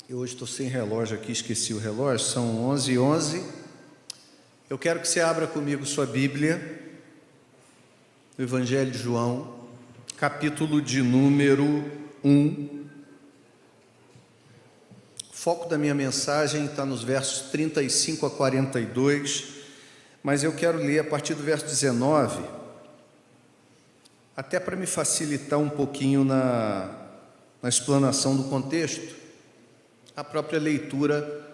Eu hoje estou sem relógio aqui, esqueci o relógio, são 11h11. Eu quero que você abra comigo sua Bíblia, no Evangelho de João, capítulo de número 1. O foco da minha mensagem está nos versos 35 a 42, mas eu quero ler a partir do verso 19, até para me facilitar um pouquinho na explanação do contexto. A própria leitura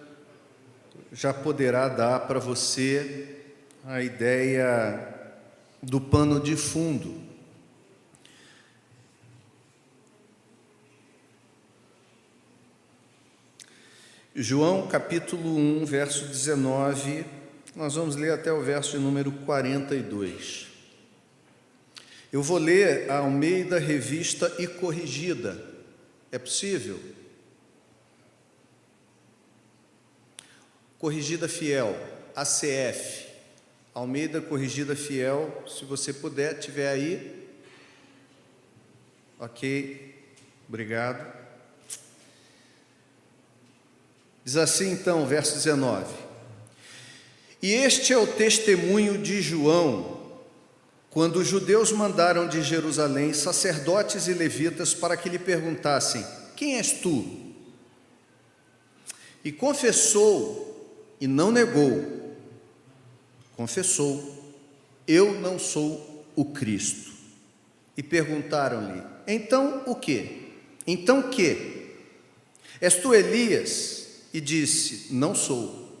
já poderá dar para você a ideia do pano de fundo. João capítulo 1, verso 19, nós vamos ler até o verso de número 42. Eu vou ler a Almeida Revista e Corrigida. É possível? Corrigida Fiel, ACF, Almeida Corrigida Fiel, se você puder, tiver aí. Ok, obrigado. Diz assim então, verso 19: E este é o testemunho de João, quando os judeus mandaram de Jerusalém sacerdotes e levitas para que lhe perguntassem: quem és tu? E confessou, e não negou, confessou: eu não sou o Cristo. E perguntaram-lhe: então o quê? Então que? És tu Elias? E disse: não sou.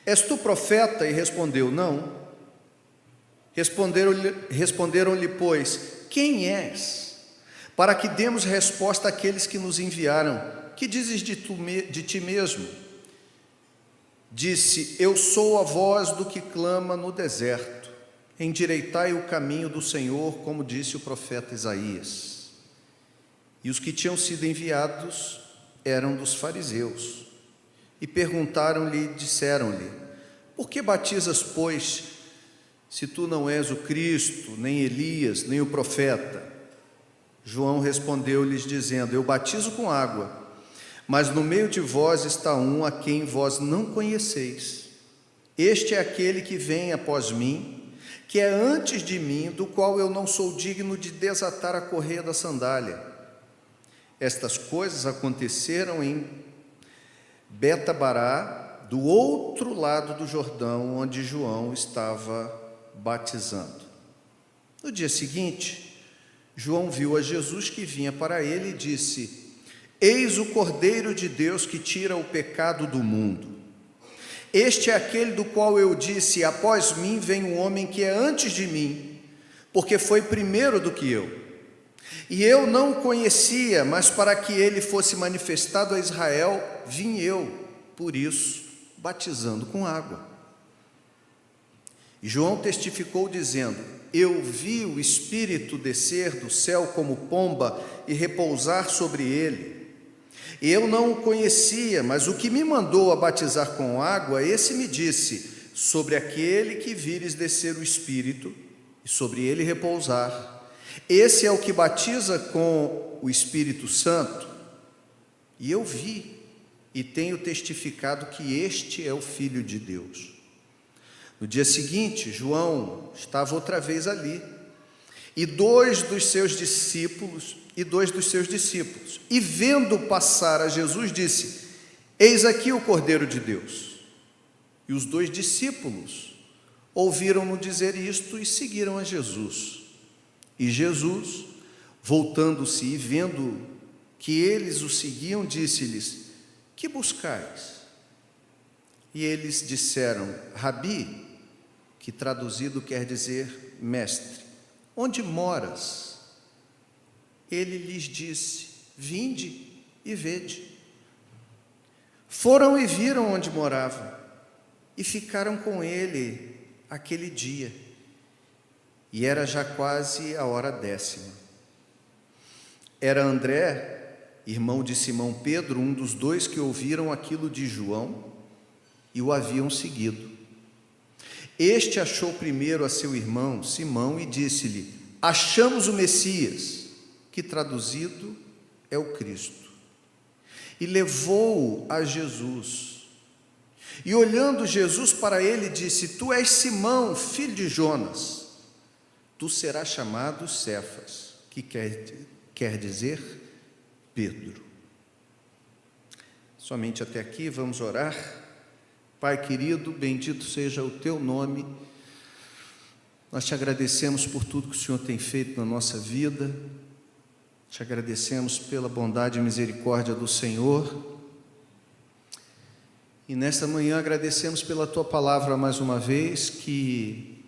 És tu profeta? E respondeu: não. Responderam-lhe, pois: quem és? Para que demos resposta àqueles que nos enviaram. Que dizes de ti mesmo? Disse: eu sou a voz do que clama no deserto, endireitai o caminho do Senhor, como disse o profeta Isaías. E os que tinham sido enviados eram dos fariseus, e perguntaram-lhe, disseram-lhe: por que batizas, pois, se tu não és o Cristo, nem Elias, nem o profeta? João respondeu-lhes, dizendo: eu batizo com água, mas no meio de vós está um a quem vós não conheceis. Este é aquele que vem após mim, que é antes de mim, do qual eu não sou digno de desatar a correia da sandália. Estas coisas aconteceram em Betabará, do outro lado do Jordão, onde João estava batizando. No dia seguinte, João viu a Jesus que vinha para ele e disse: eis o Cordeiro de Deus que tira o pecado do mundo. Este é aquele do qual eu disse: após mim vem um homem que é antes de mim, porque foi primeiro do que eu. E eu não o conhecia, mas para que ele fosse manifestado a Israel, vim eu, por isso, batizando com água. E João testificou dizendo: eu vi o Espírito descer do céu como pomba e repousar sobre ele. E eu não o conhecia, mas o que me mandou a batizar com água, esse me disse: sobre aquele que vires descer o Espírito, e sobre ele repousar, esse é o que batiza com o Espírito Santo. E eu vi e tenho testificado que este é o Filho de Deus. No dia seguinte, João estava outra vez ali, e dois dos seus discípulos, e vendo passar a Jesus, disse: eis aqui o Cordeiro de Deus. E os dois discípulos ouviram-no dizer isto e seguiram a Jesus. E Jesus, voltando-se e vendo que eles o seguiam, disse-lhes: que buscais? E eles disseram: Rabi, que traduzido quer dizer mestre, onde moras? Ele lhes disse: vinde e vede. Foram e viram onde morava, e ficaram com ele aquele dia. E era já quase a hora 10. Era André, irmão de Simão Pedro, um dos dois que ouviram aquilo de João e o haviam seguido. Este achou primeiro a seu irmão Simão e disse-lhe: achamos o Messias, que traduzido é o Cristo. e levou-o a Jesus. E olhando Jesus para ele, disse: Tu és Simão, filho de Jonas, tu serás chamado Cefas, que quer dizer Pedro. Somente até aqui, vamos orar. Pai querido, bendito seja o teu nome. Nós te agradecemos por tudo que o Senhor tem feito na nossa vida. Te agradecemos pela bondade e misericórdia do Senhor. E nesta manhã agradecemos pela tua palavra mais uma vez, que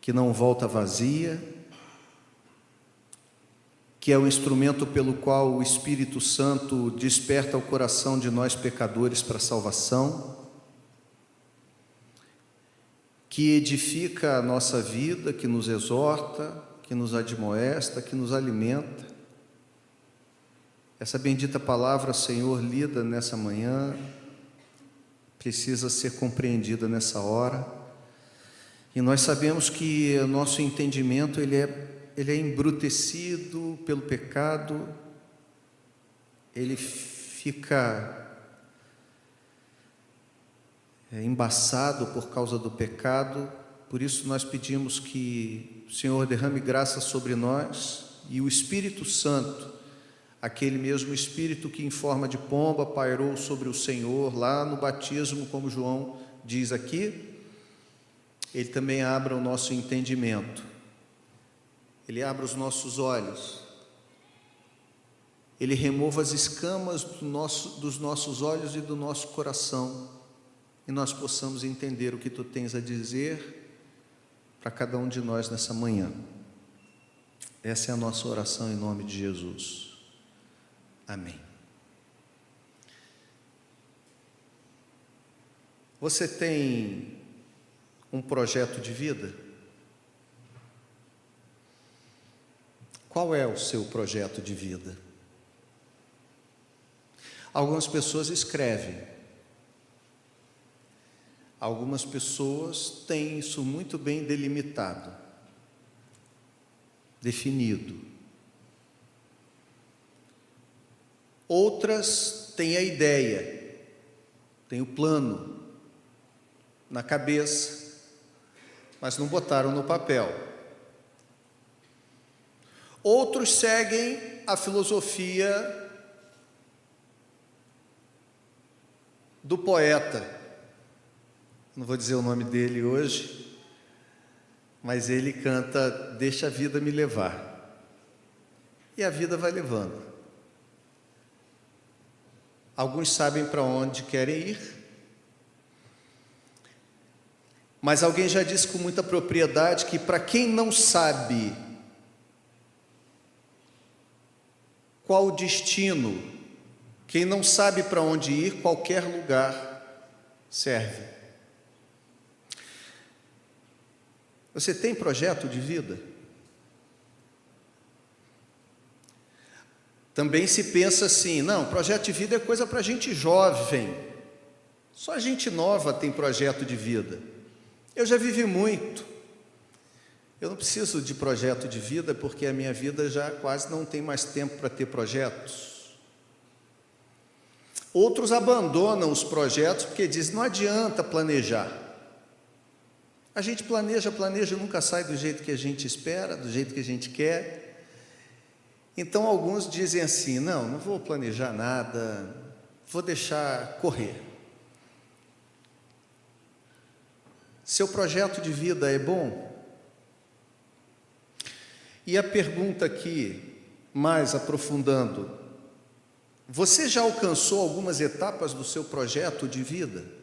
não volta vazia, que é o instrumento pelo qual o Espírito Santo desperta o coração de nós pecadores para a salvação, que edifica a nossa vida, que nos exorta, que nos admoesta, que nos alimenta. Essa bendita palavra, Senhor, lida nessa manhã, precisa ser compreendida nessa hora, e nós sabemos que o nosso entendimento ele é embrutecido pelo pecado, ele fica embaçado por causa do pecado. Por isso nós pedimos que o Senhor derrame graça sobre nós, e o Espírito Santo, aquele mesmo Espírito que em forma de pomba pairou sobre o Senhor lá no batismo, como João diz aqui, ele também abra o nosso entendimento, ele abra os nossos olhos, ele remova as escamas dos nossos olhos e do nosso coração, e nós possamos entender o que tu tens a dizer para cada um de nós nessa manhã. Essa é a nossa oração em nome de Jesus. Amém. Você tem um projeto de vida? Qual é o seu projeto de vida? Algumas pessoas escrevem. Algumas pessoas têm isso muito bem delimitado, definido. Outras têm a ideia, têm o plano na cabeça, mas não botaram no papel. Outros seguem a filosofia do poeta. Não vou dizer o nome dele hoje, mas ele canta: deixa a vida me levar. E a vida vai levando. Alguns sabem para onde querem ir, mas alguém já disse com muita propriedade que para quem não sabe qual o destino, quem não sabe para onde ir, qualquer lugar serve. Você tem projeto de vida? Também se pensa assim: não, projeto de vida é coisa para gente jovem, só gente nova tem projeto de vida. Eu já vivi muito, eu não preciso de projeto de vida, porque a minha vida já quase não tem mais tempo para ter projetos. Outros abandonam os projetos porque dizem: não adianta planejar. A gente planeja, nunca sai do jeito que a gente espera, do jeito que a gente quer. Então alguns dizem assim: não vou planejar nada, vou deixar correr. Seu projeto de vida é bom? E a pergunta aqui, mais aprofundando: você já alcançou algumas etapas do seu projeto de vida?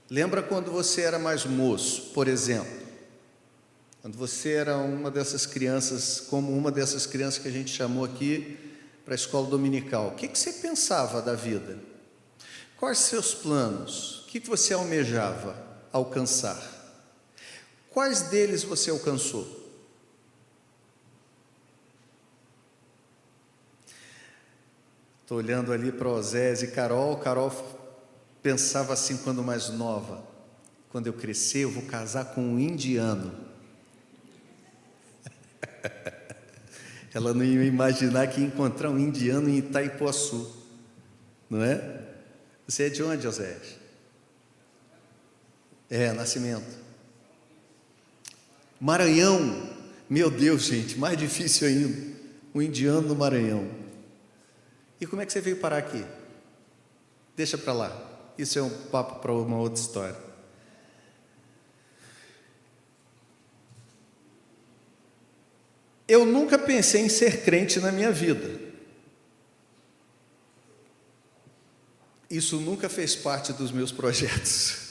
Lembra quando você era mais moço, por exemplo? Quando você era uma dessas crianças, como uma dessas crianças que a gente chamou aqui para a escola dominical, o que você pensava da vida? Quais seus planos? O que você almejava alcançar? Quais deles você alcançou? Estou olhando ali para Osés e Carol. Carol pensava assim quando mais nova: quando eu crescer eu vou casar com um indiano. Ela não ia imaginar que ia encontrar um indiano em Itaipuaçu, não é? Você é de onde, Oséias? Nascimento. Maranhão. Meu Deus, gente, mais difícil ainda. Um indiano no Maranhão. E como é que você veio parar aqui? Deixa para lá. Isso é um papo para uma outra história. Eu nunca pensei em ser crente na minha vida. Isso nunca fez parte dos meus projetos.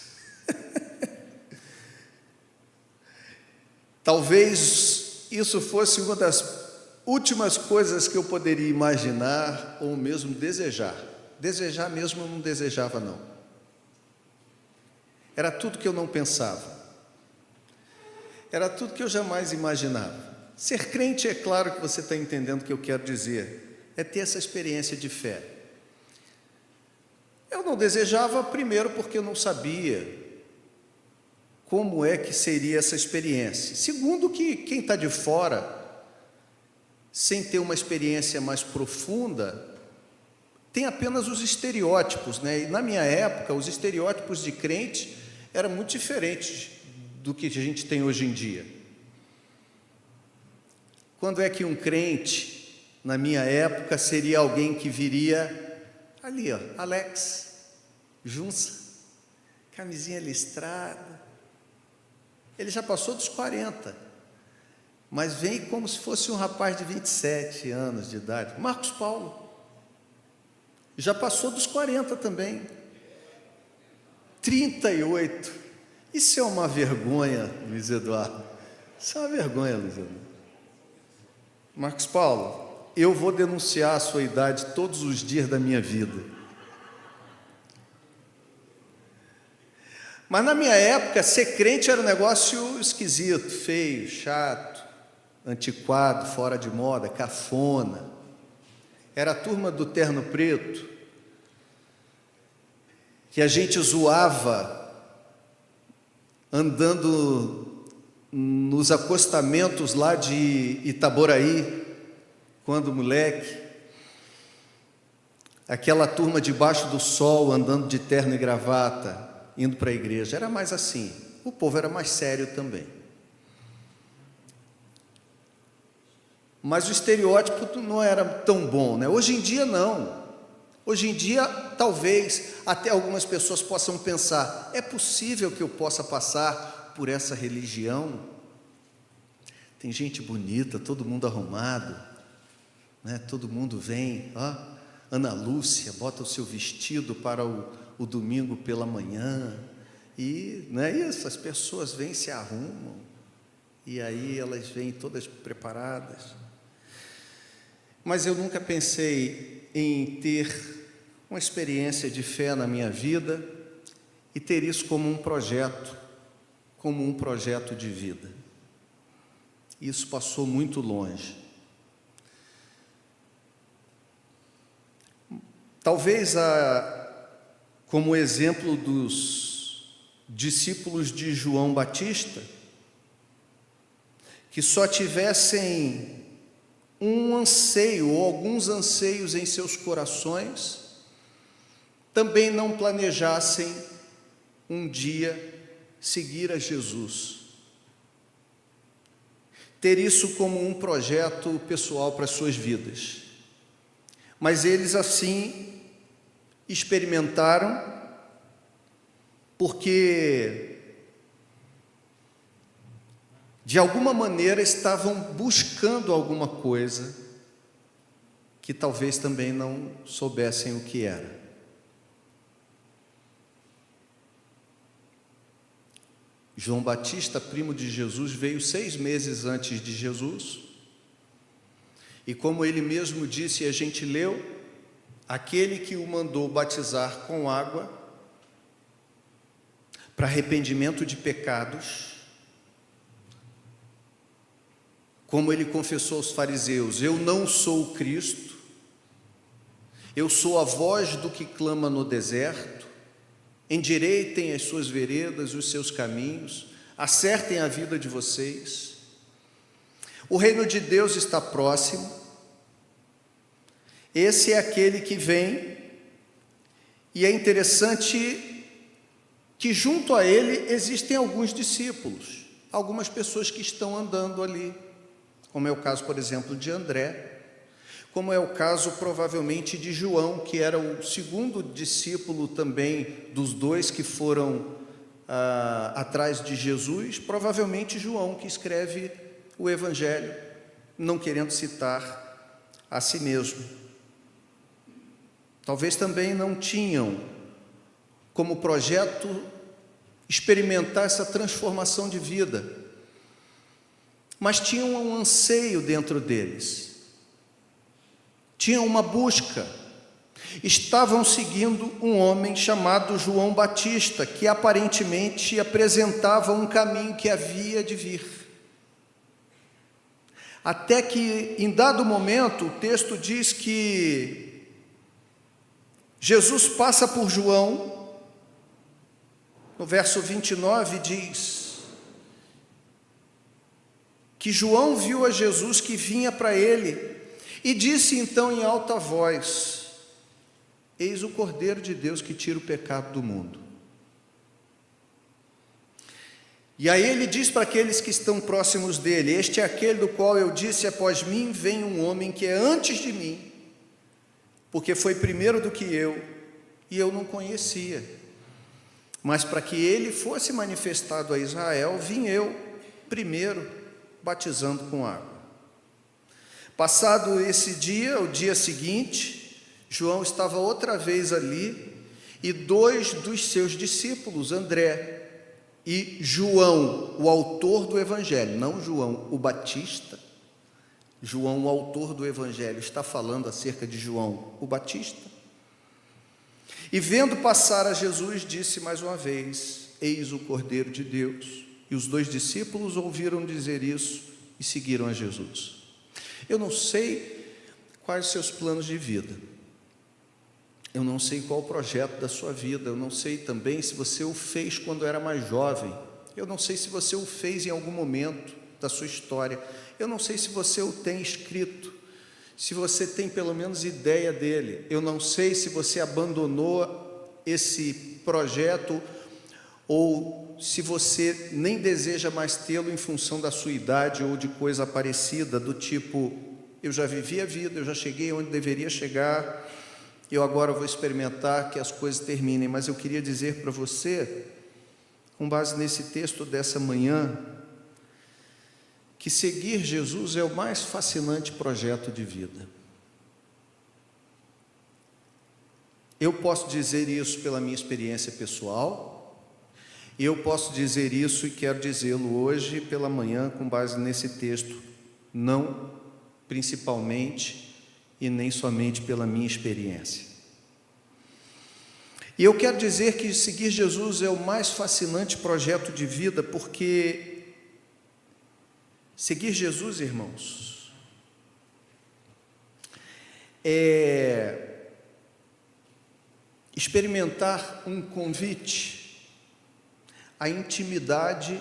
Talvez isso fosse uma das últimas coisas que eu poderia imaginar ou mesmo desejar. Desejar mesmo eu não desejava, não. Era tudo que eu não pensava. Era tudo que eu jamais imaginava. Ser crente, é claro que você está entendendo o que eu quero dizer, é ter essa experiência de fé. Eu não desejava, primeiro, porque eu não sabia como é que seria essa experiência. Segundo, que quem está de fora, sem ter uma experiência mais profunda, tem apenas os estereótipos, né? E na minha época, os estereótipos de crente eram muito diferentes do que a gente tem hoje em dia. Quando é que um crente, na minha época, seria alguém que viria ali, ó, Alex, Junça, camisinha listrada. Ele já passou dos 40, mas vem como se fosse um rapaz de 27 anos de idade. Marcos Paulo, já passou dos 40 também. 38. Isso é uma vergonha, Luiz Eduardo. Isso é uma vergonha, Luiz Eduardo. Marcos Paulo, eu vou denunciar a sua idade todos os dias da minha vida. Mas na minha época, ser crente era um negócio esquisito, feio, chato, antiquado, fora de moda, cafona. Era a turma do terno preto, que a gente zoava andando nos acostamentos lá de Itaboraí, quando moleque. Aquela turma debaixo do sol, andando de terno e gravata, indo para a igreja, era mais assim. O povo era mais sério também. Mas o estereótipo não era tão bom, né? Hoje em dia não. Hoje em dia, talvez, até algumas pessoas possam pensar, é possível que eu possa passar por essa religião? Tem gente bonita, todo mundo arrumado, né? Todo mundo vem, ó, Ana Lúcia, bota o seu vestido para o domingo pela manhã, e não é isso, as pessoas vêm, se arrumam, e aí elas vêm todas preparadas. Mas eu nunca pensei em ter uma experiência de fé na minha vida e ter isso como um projeto de vida. Isso passou muito longe. Talvez como exemplo dos discípulos de João Batista, que só tivessem um anseio ou alguns anseios em seus corações, também não planejassem um dia seguir a Jesus. Ter isso como um projeto pessoal para as suas vidas. Mas eles assim experimentaram, porque de alguma maneira estavam buscando alguma coisa que talvez também não soubessem o que era. João Batista, primo de Jesus, veio 6 meses antes de Jesus, e como ele mesmo disse, e a gente leu, aquele que o mandou batizar com água para arrependimento de pecados, como ele confessou aos fariseus, eu não sou o Cristo, eu sou a voz do que clama no deserto, endireitem as suas veredas, os seus caminhos, acertem a vida de vocês. O reino de Deus está próximo. Esse é aquele que vem, e é interessante que junto a ele existem alguns discípulos, algumas pessoas que estão andando ali, como é o caso, por exemplo, de André, como é o caso provavelmente de João, que era o segundo discípulo também dos dois que foram atrás de Jesus, provavelmente João, que escreve o Evangelho, não querendo citar a si mesmo. Talvez também não tinham como projeto experimentar essa transformação de vida, mas tinham um anseio dentro deles, tinham uma busca, estavam seguindo um homem chamado João Batista, que aparentemente apresentava um caminho que havia de vir. Até que, em dado momento, o texto diz que Jesus passa por João, no verso 29 diz que João viu a Jesus que vinha para ele e disse então em alta voz: eis o Cordeiro de Deus que tira o pecado do mundo. E aí ele diz para aqueles que estão próximos dele: este é aquele do qual eu disse, após mim vem um homem que é antes de mim, porque foi primeiro do que eu, e eu não conhecia. Mas para que ele fosse manifestado a Israel, vim eu primeiro batizando com água. Passado esse dia, o dia seguinte, João estava outra vez ali, e dois dos seus discípulos, André e João, o autor do Evangelho, não João o Batista, João, o autor do Evangelho, está falando acerca de João o Batista. E vendo passar a Jesus, disse mais uma vez: eis o Cordeiro de Deus. E os dois discípulos ouviram dizer isso e seguiram a Jesus. Eu não sei quais os seus planos de vida, eu não sei qual o projeto da sua vida, eu não sei também se você o fez quando era mais jovem, eu não sei se você o fez em algum momento da sua história, eu não sei se você o tem escrito, se você tem pelo menos ideia dele, eu não sei se você abandonou esse projeto ou se você nem deseja mais tê-lo em função da sua idade ou de coisa parecida, do tipo: eu já vivi a vida, eu já cheguei onde deveria chegar, eu agora vou experimentar que as coisas terminem. Mas eu queria dizer para você, com base nesse texto dessa manhã, que seguir Jesus é o mais fascinante projeto de vida. Eu posso dizer isso pela minha experiência pessoal, eu posso dizer isso e quero dizê-lo hoje pela manhã com base nesse texto, não principalmente e nem somente pela minha experiência. E eu quero dizer que seguir Jesus é o mais fascinante projeto de vida, porque seguir Jesus, irmãos, é experimentar um convite à intimidade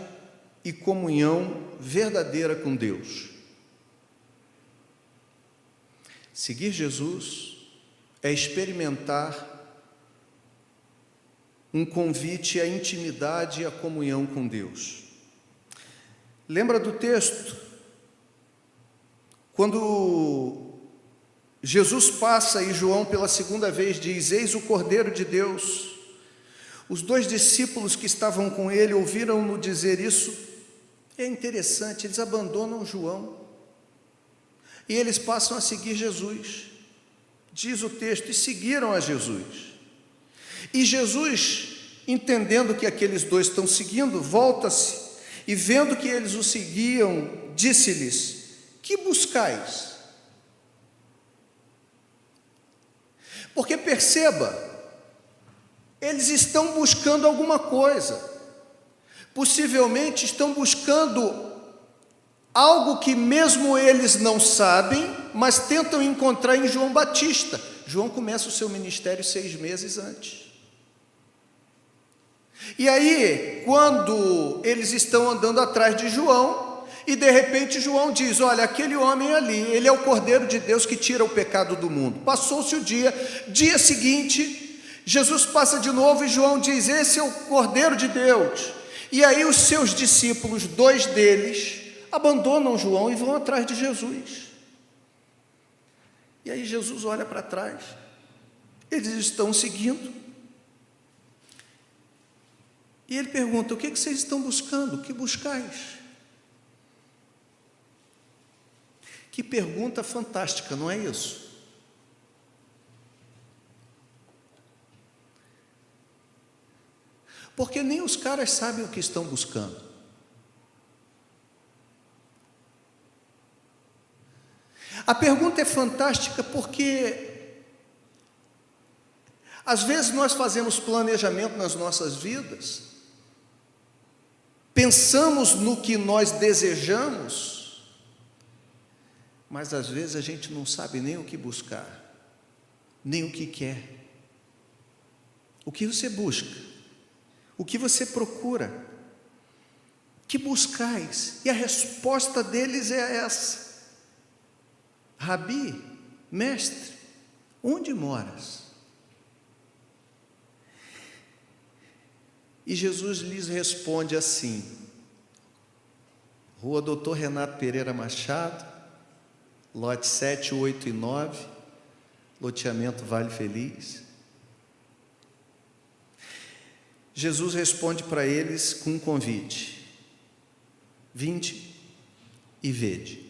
e comunhão verdadeira com Deus. Seguir Jesus é experimentar um convite à intimidade e à comunhão com Deus. Lembra do texto? Quando Jesus passa e João pela segunda vez diz: eis o Cordeiro de Deus. Os dois discípulos que estavam com ele ouviram-no dizer isso. É interessante, eles abandonam João e eles passam a seguir Jesus. Diz o texto: e seguiram a Jesus. E Jesus, entendendo que aqueles dois estão seguindo, volta-se e, vendo que eles o seguiam, disse-lhes: que buscais? Porque perceba, eles estão buscando alguma coisa, possivelmente estão buscando algo que mesmo eles não sabem, mas tentam encontrar em João Batista. João começa o seu ministério 6 meses antes. E aí, quando eles estão andando atrás de João, e de repente João diz: olha, aquele homem ali, ele é o Cordeiro de Deus que tira o pecado do mundo. Passou-se o dia seguinte, Jesus passa de novo e João diz: esse é o Cordeiro de Deus. E aí os seus discípulos, 2 deles, abandonam João e vão atrás de Jesus. E aí Jesus olha para trás, eles estão seguindo, e ele pergunta: o que vocês estão buscando? O que buscais? Que pergunta fantástica, não é isso? Porque nem os caras sabem o que estão buscando. A pergunta é fantástica porque às vezes nós fazemos planejamento nas nossas vidas, pensamos no que nós desejamos, mas às vezes a gente não sabe nem o que buscar, nem o que quer. O que você busca? O que você procura? Que buscais? E a resposta deles é essa: Rabi, mestre, onde moras? E Jesus lhes responde assim: Rua Doutor Renato Pereira Machado, lote 7, 8 e 9, loteamento Vale Feliz. Jesus responde para eles com um convite: vinde e vede.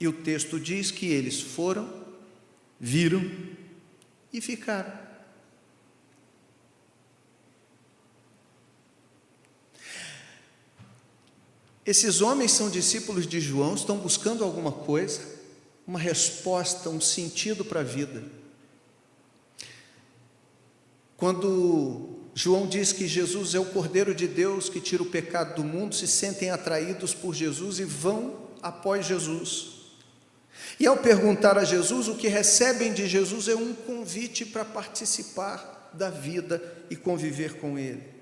E o texto diz que eles foram, viram e ficaram. Esses homens são discípulos de João, estão buscando alguma coisa, uma resposta, um sentido para a vida. Quando João diz que Jesus é o Cordeiro de Deus que tira o pecado do mundo, se sentem atraídos por Jesus e vão após Jesus. E ao perguntar a Jesus, o que recebem de Jesus é um convite para participar da vida e conviver com Ele.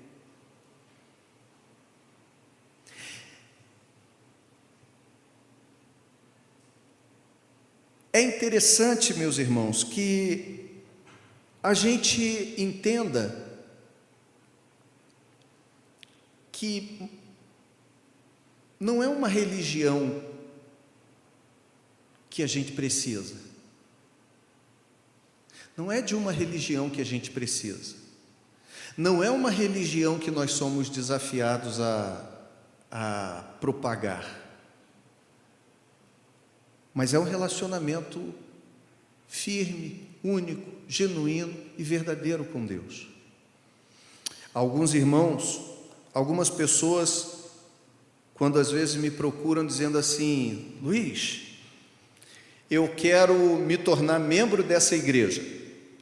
É interessante, meus irmãos, que a gente entenda que não é uma religião que a gente precisa. Não é de uma religião que a gente precisa. Não é uma religião que nós somos desafiados a propagar. Mas é um relacionamento firme, único, genuíno e verdadeiro com Deus. Alguns irmãos, algumas pessoas, quando às vezes me procuram dizendo assim: Luiz, eu quero me tornar membro dessa igreja.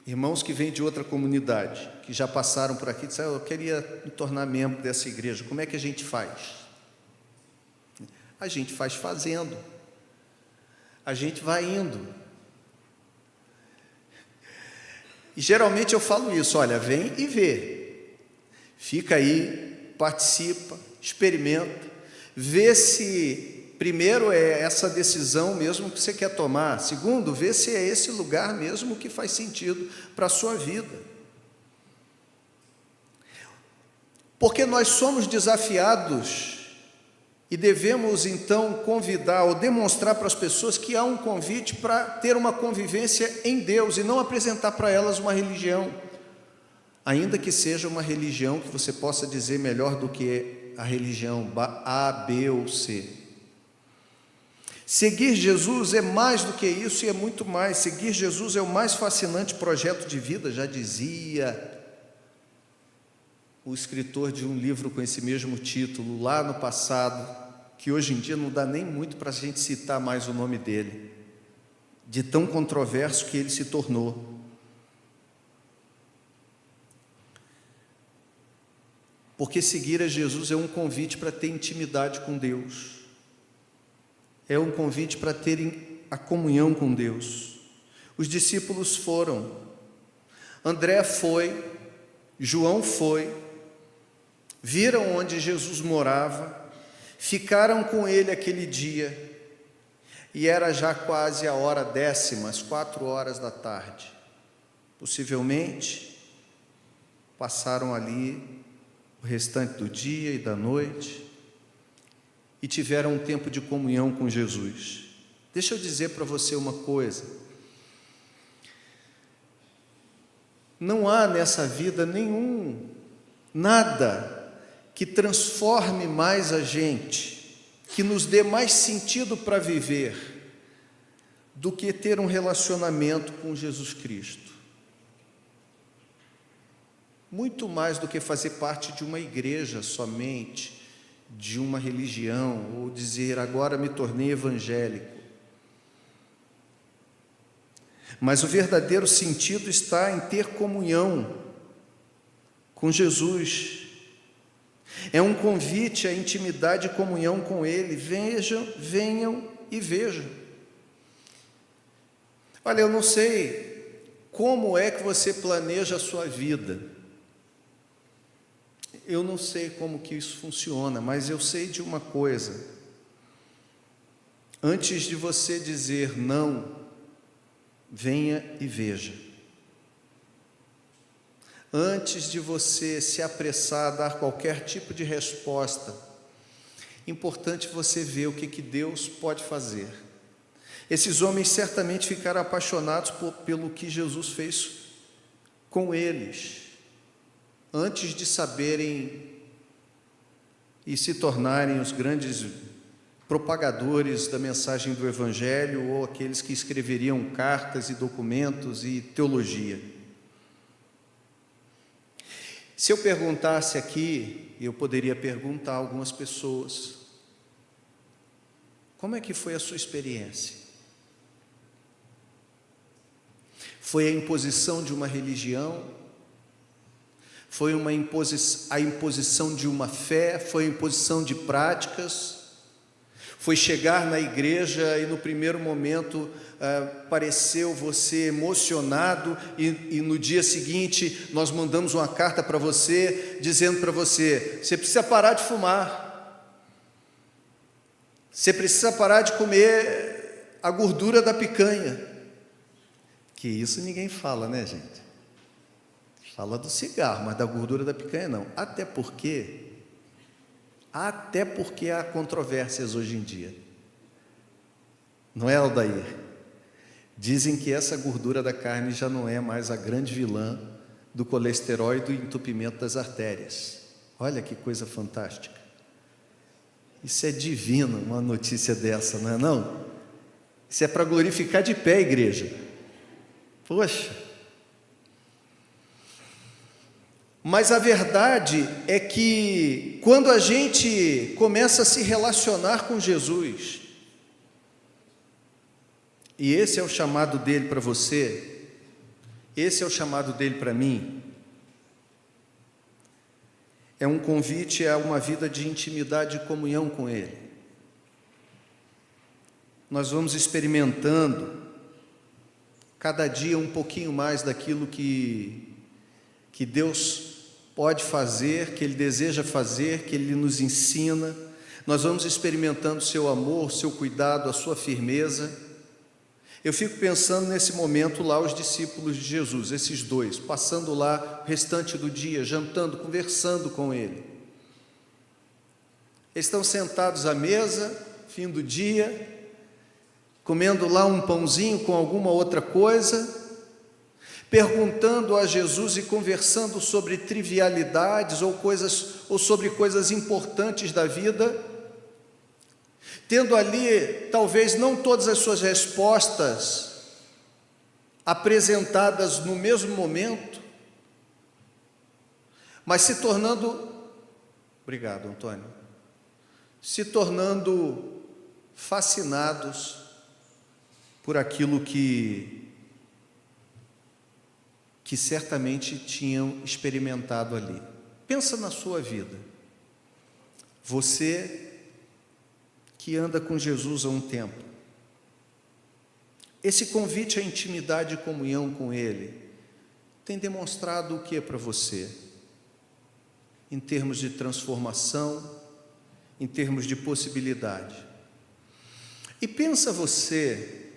Irmãos que vêm de outra comunidade, que já passaram por aqui, disseram: eu queria me tornar membro dessa igreja. Como é que a gente faz? A gente faz fazendo. A gente vai indo. E geralmente eu falo isso: olha, vem e vê. Fica aí, participa, experimenta, vê se, primeiro, é essa decisão mesmo que você quer tomar. Segundo, vê se é esse lugar mesmo que faz sentido para a sua vida. Porque nós somos desafiados e devemos então convidar ou demonstrar para as pessoas que há um convite para ter uma convivência em Deus e não apresentar para elas uma religião, ainda que seja uma religião que você possa dizer melhor do que a religião A, B ou C. Seguir Jesus é mais do que isso e é muito mais. Seguir Jesus é o mais fascinante projeto de vida, já dizia o escritor de um livro com esse mesmo título, lá no passado, que hoje em dia não dá nem muito para a gente citar mais o nome dele, de tão controverso que ele se tornou. Porque seguir a Jesus é um convite para ter intimidade com Deus, é um convite para terem a comunhão com Deus. Os discípulos foram, André foi, João foi, viram onde Jesus morava, Ficaram com ele aquele dia, e era já quase a hora 10ª, às 4 horas da tarde. Possivelmente, passaram ali o restante do dia e da noite, e tiveram um tempo de comunhão com Jesus. Deixa eu dizer para você uma coisa: não há nessa vida nada que transforme mais a gente, que nos dê mais sentido para viver, do que ter um relacionamento com Jesus Cristo. Muito mais do que fazer parte de uma igreja somente, de uma religião, ou dizer, agora me tornei evangélico. Mas o verdadeiro sentido está em ter comunhão com Jesus. É um convite à intimidade e comunhão com Ele. Venham e vejam. Olha, eu não sei como é que você planeja a sua vida. Eu não sei como que isso funciona, mas eu sei de uma coisa: antes de você dizer não, venha e veja. Antes de você se apressar a dar qualquer tipo de resposta, importante você ver o que Deus pode fazer. Esses homens certamente ficaram apaixonados pelo que Jesus fez com eles, antes de saberem e se tornarem os grandes propagadores da mensagem do Evangelho, ou aqueles que escreveriam cartas e documentos e teologia. Se eu perguntasse aqui, eu poderia perguntar a algumas pessoas: como é que foi a sua experiência? Foi a imposição de uma religião? Foi a imposição de uma fé? Foi a imposição de práticas? Foi chegar na igreja e no primeiro momento pareceu você emocionado, e no dia seguinte nós mandamos uma carta para você, dizendo para você: você precisa parar de fumar, você precisa parar de comer a gordura da picanha. Que isso ninguém fala, né, gente? Fala do cigarro, mas da gordura da picanha não. Até porque há controvérsias hoje em dia. Não é, Aldair? Dizem que essa gordura da carne já não é mais a grande vilã do colesterol e do entupimento das artérias. Olha que coisa fantástica. Isso é divino, uma notícia dessa, não é não? Isso é para glorificar de pé a igreja. Poxa! Mas a verdade é que quando a gente começa a se relacionar com Jesus, e esse é o chamado dele para você, esse é o chamado dele para mim, é um convite a uma vida de intimidade e comunhão com ele. Nós vamos experimentando cada dia um pouquinho mais daquilo que Deus pode fazer, que Ele deseja fazer, que Ele nos ensina. Nós vamos experimentando o seu amor, o seu cuidado, a sua firmeza. Eu fico pensando nesse momento lá, os discípulos de Jesus, esses dois, passando lá o restante do dia, jantando, conversando com Ele. Eles estão sentados à mesa, fim do dia, comendo lá um pãozinho com alguma outra coisa, perguntando a Jesus e conversando sobre trivialidades ou sobre coisas importantes da vida, tendo ali talvez não todas as suas respostas apresentadas no mesmo momento, mas se tornando, obrigado, Antônio, se tornando fascinados por aquilo que certamente tinham experimentado ali. Pensa na sua vida. Você que anda com Jesus há um tempo, esse convite à intimidade e comunhão com Ele tem demonstrado o que para você? Em termos de transformação, em termos de possibilidade. E pensa você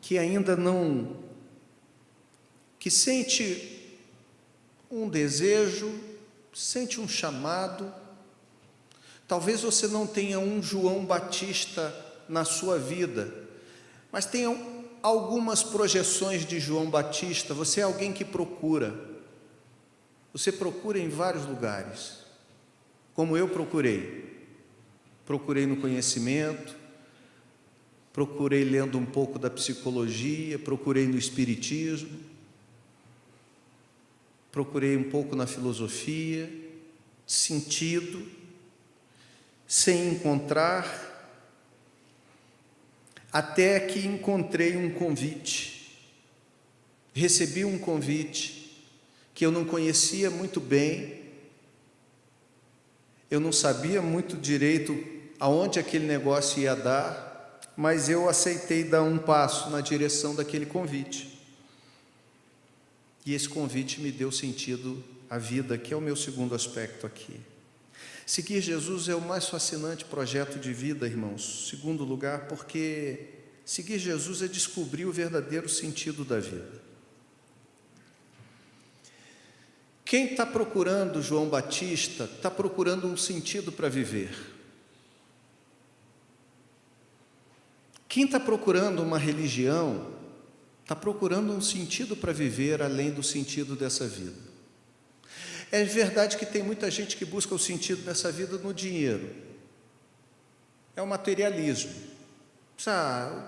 que ainda não, que sente um desejo, sente um chamado. Talvez você não tenha um João Batista na sua vida, mas tenha algumas projeções de João Batista. Você é alguém que procura. Você procura em vários lugares, como eu procurei. Procurei no conhecimento, procurei lendo um pouco da psicologia, procurei no espiritismo, procurei um pouco na filosofia, sentido, sem encontrar, até que encontrei um convite. Recebi um convite que eu não conhecia muito bem, eu não sabia muito direito aonde aquele negócio ia dar, mas eu aceitei dar um passo na direção daquele convite. E esse convite me deu sentido à vida, que é o meu segundo aspecto aqui. Seguir Jesus é o mais fascinante projeto de vida, irmãos. Segundo lugar, porque seguir Jesus é descobrir o verdadeiro sentido da vida. Quem está procurando João Batista, está procurando um sentido para viver. Quem está procurando uma religião, está procurando um sentido para viver além do sentido dessa vida. É verdade que tem muita gente que busca o sentido dessa vida no dinheiro. É o materialismo.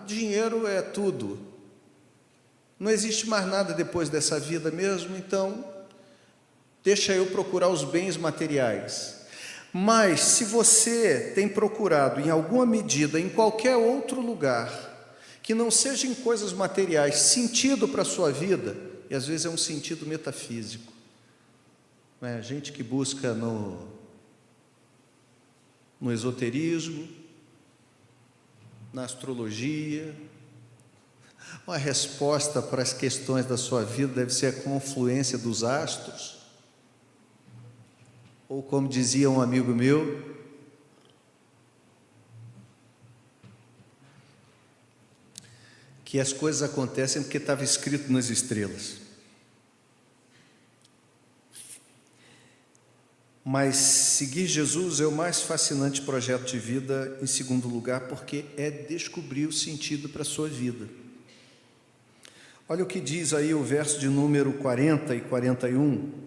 O dinheiro é tudo. Não existe mais nada depois dessa vida mesmo, então deixa eu procurar os bens materiais. Mas se você tem procurado em alguma medida, em qualquer outro lugar, que não seja em coisas materiais, sentido para a sua vida, e às vezes é um sentido metafísico, né? Gente que busca no esoterismo, na astrologia, uma resposta para as questões da sua vida deve ser a confluência dos astros, ou como dizia um amigo meu, que as coisas acontecem porque estava escrito nas estrelas. Mas seguir Jesus é o mais fascinante projeto de vida, em segundo lugar, porque é descobrir o sentido para a sua vida. Olha o que diz aí o verso de número 40 e 41.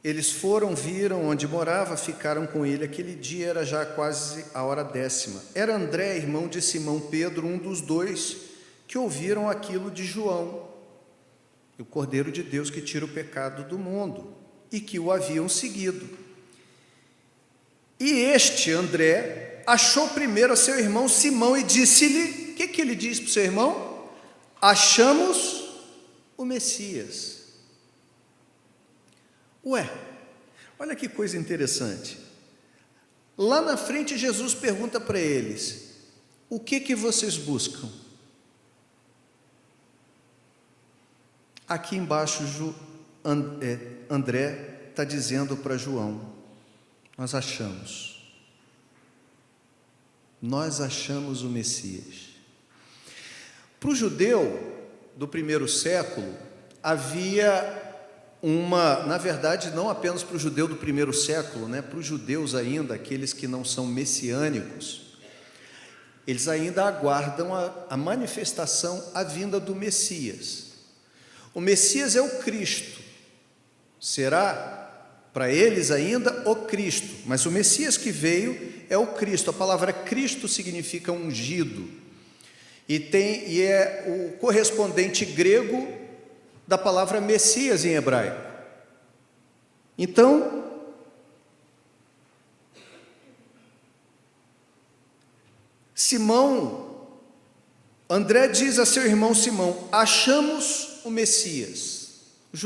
Eles foram, viram onde morava, ficaram com ele. Aquele dia era já quase a hora 10ª. Era André, irmão de Simão Pedro, um dos dois que ouviram aquilo de João, o Cordeiro de Deus que tira o pecado do mundo, e que o haviam seguido. E este André achou primeiro a seu irmão Simão e disse-lhe, o que ele disse para o seu irmão? Achamos o Messias. Ué, olha que coisa interessante. Lá na frente Jesus pergunta para eles, o que vocês buscam? Aqui embaixo André está dizendo para João, nós achamos o Messias. Para o judeu do primeiro século, havia na verdade, não apenas para o judeu do primeiro século, né? Para os judeus ainda, aqueles que não são messiânicos, eles ainda aguardam a manifestação, a vinda do Messias. O Messias é o Cristo, será para eles ainda o Cristo, mas o Messias que veio é o Cristo. A palavra Cristo significa ungido, e é o correspondente grego da palavra Messias em hebraico. Então, André diz a seu irmão Simão, achamos o Messias. O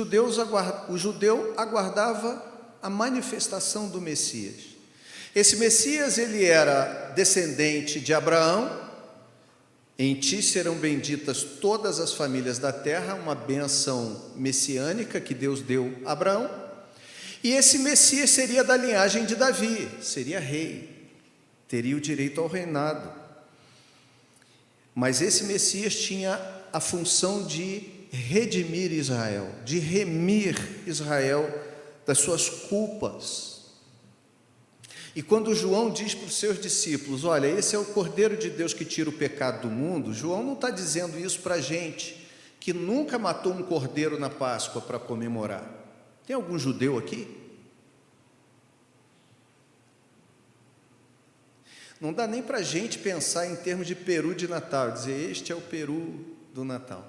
judeu aguardava a manifestação do Messias. Esse Messias, ele era descendente de Abraão. Em ti serão benditas todas as famílias da terra, uma bênção messiânica que Deus deu a Abraão. E esse Messias seria da linhagem de Davi, seria rei, teria o direito ao reinado. Mas esse Messias tinha a função de redimir Israel, de remir Israel das suas culpas. E quando João diz para os seus discípulos, olha, esse é o Cordeiro de Deus que tira o pecado do mundo, João não está dizendo isso para a gente que nunca matou um cordeiro na Páscoa para comemorar. Tem algum judeu aqui? Não dá nem para a gente pensar em termos de peru de Natal, dizer, este é o peru do Natal.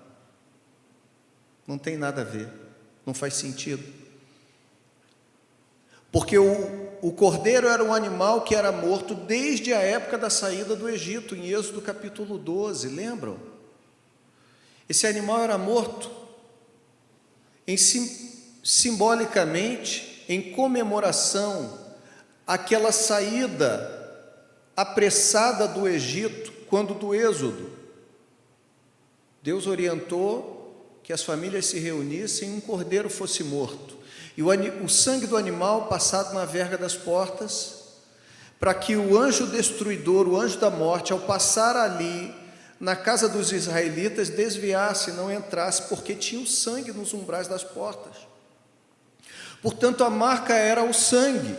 Não tem nada a ver, não faz sentido. Porque o cordeiro era um animal que era morto desde a época da saída do Egito, em Êxodo capítulo 12, lembram? Esse animal era morto simbolicamente, em comemoração àquela saída apressada do Egito, quando do Êxodo. Deus orientou que as famílias se reunissem e um cordeiro fosse morto. E o sangue do animal passado na verga das portas, para que o anjo destruidor, o anjo da morte, ao passar ali na casa dos israelitas, desviasse, não entrasse, porque tinha o sangue nos umbrais das portas. Portanto, a marca era o sangue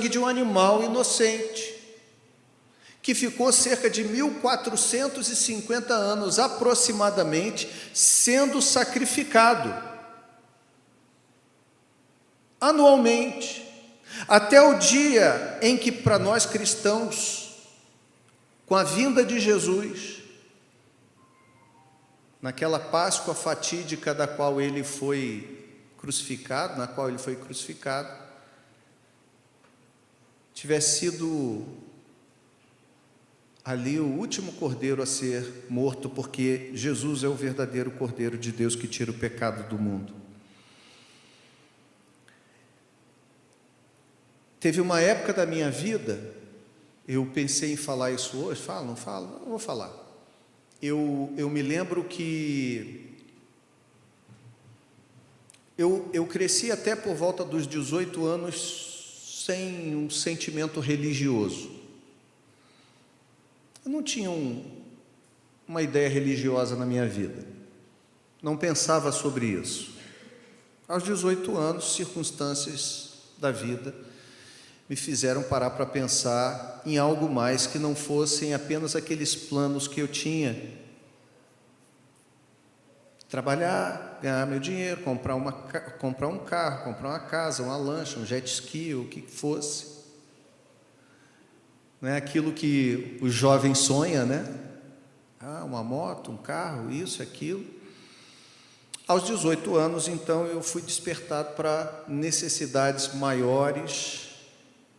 de um animal inocente, que ficou cerca de 1450 anos aproximadamente sendo sacrificado anualmente, até o dia em que, para nós cristãos, com a vinda de Jesus, naquela Páscoa fatídica na qual ele foi crucificado, tivesse sido ali o último cordeiro a ser morto, porque Jesus é o verdadeiro Cordeiro de Deus que tira o pecado do mundo. Teve uma época da minha vida, eu pensei em falar isso hoje, não vou falar. Eu me lembro que eu cresci até por volta dos 18 anos sem um sentimento religioso. Eu não tinha uma ideia religiosa na minha vida, não pensava sobre isso. Aos 18 anos, circunstâncias da vida me fizeram parar para pensar em algo mais que não fossem apenas aqueles planos que eu tinha. Trabalhar, ganhar meu dinheiro, comprar um carro, comprar uma casa, uma lancha, um jet ski, o que fosse. Não é aquilo que o jovem sonha, né? Uma moto, um carro, isso, aquilo. Aos 18 anos, então, eu fui despertado para necessidades maiores,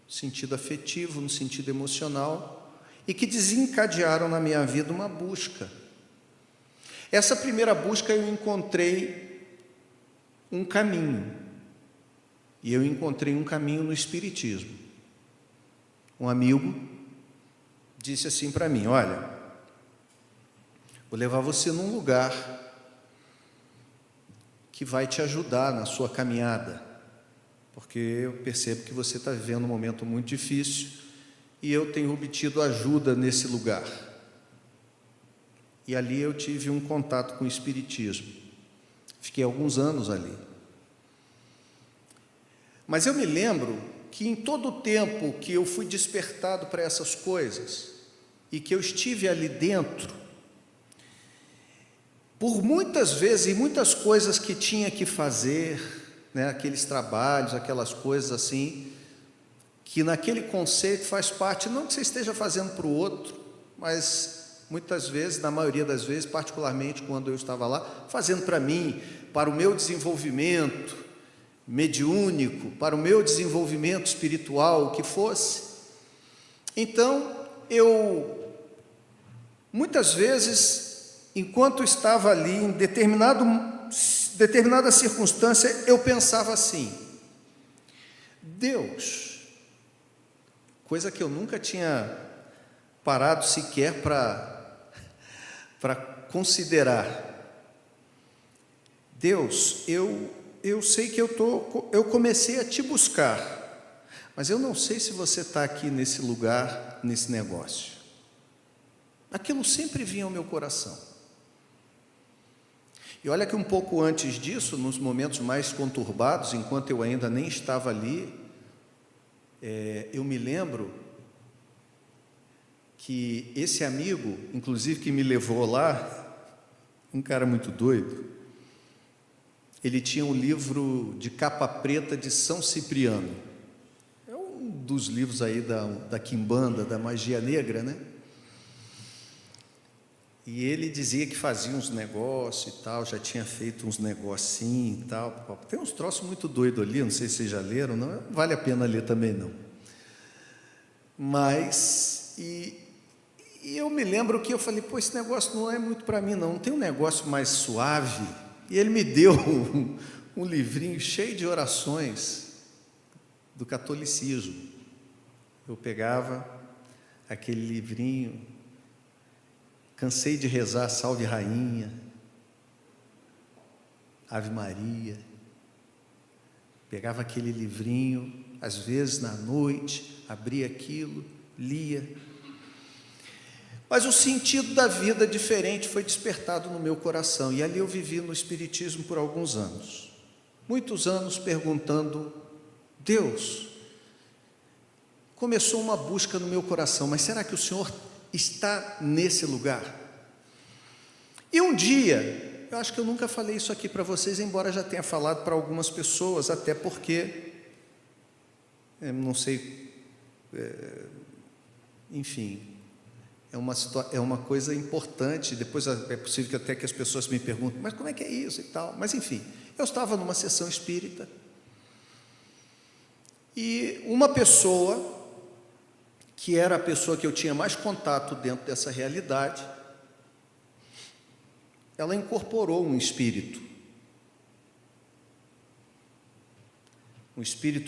no sentido afetivo, no sentido emocional, e que desencadearam na minha vida uma busca. Essa primeira busca eu encontrei um caminho, e eu encontrei um caminho no Espiritismo. Um amigo disse assim para mim, olha, vou levar você num lugar que vai te ajudar na sua caminhada, porque eu percebo que você está vivendo um momento muito difícil e eu tenho obtido ajuda nesse lugar. E ali eu tive um contato com o Espiritismo. Fiquei alguns anos ali. Mas eu me lembro que em todo o tempo que eu fui despertado para essas coisas e que eu estive ali dentro, por muitas vezes e muitas coisas que tinha que fazer, né, aqueles trabalhos, aquelas coisas assim, que naquele conceito faz parte, não que você esteja fazendo para o outro, mas muitas vezes, na maioria das vezes, particularmente quando eu estava lá, fazendo para mim, para o meu desenvolvimento mediúnico, para o meu desenvolvimento espiritual, o que fosse. Então, muitas vezes, enquanto estava ali, em determinada circunstância, eu pensava assim, Deus, coisa que eu nunca tinha parado sequer para considerar, Deus, eu eu sei que eu comecei a te buscar, mas eu não sei se você está aqui nesse lugar, nesse negócio. Aquilo sempre vinha ao meu coração. E olha que um pouco antes disso, nos momentos mais conturbados, enquanto eu ainda nem estava ali, eu me lembro que esse amigo, inclusive que me levou lá, um cara muito doido, ele tinha um livro de capa preta de São Cipriano. É um dos livros aí da Quimbanda, da magia negra, né? E ele dizia que fazia uns negócios e tal, já tinha feito uns negocinhos e tal. Tem uns troços muito doidos ali, não sei se vocês já leram, não vale a pena ler também não. Mas, e eu me lembro que eu falei, pô, esse negócio não é muito para mim não tem um negócio mais suave. E ele me deu um livrinho cheio de orações do catolicismo. Eu pegava aquele livrinho, cansei de rezar Salve Rainha, Ave Maria, pegava aquele livrinho, às vezes na noite, abria aquilo, lia. Mas o sentido da vida diferente foi despertado no meu coração, e ali eu vivi no Espiritismo por alguns anos. Muitos anos perguntando, Deus, começou uma busca no meu coração, mas será que o Senhor está nesse lugar? E um dia, eu acho que eu nunca falei isso aqui para vocês, embora já tenha falado para algumas pessoas, até porque, não sei, enfim, é uma coisa importante. Depois é possível que até que as pessoas me perguntem, mas como é que é isso e tal? Mas enfim, eu estava numa sessão espírita e uma pessoa, que era a pessoa que eu tinha mais contato dentro dessa realidade, ela incorporou um espírito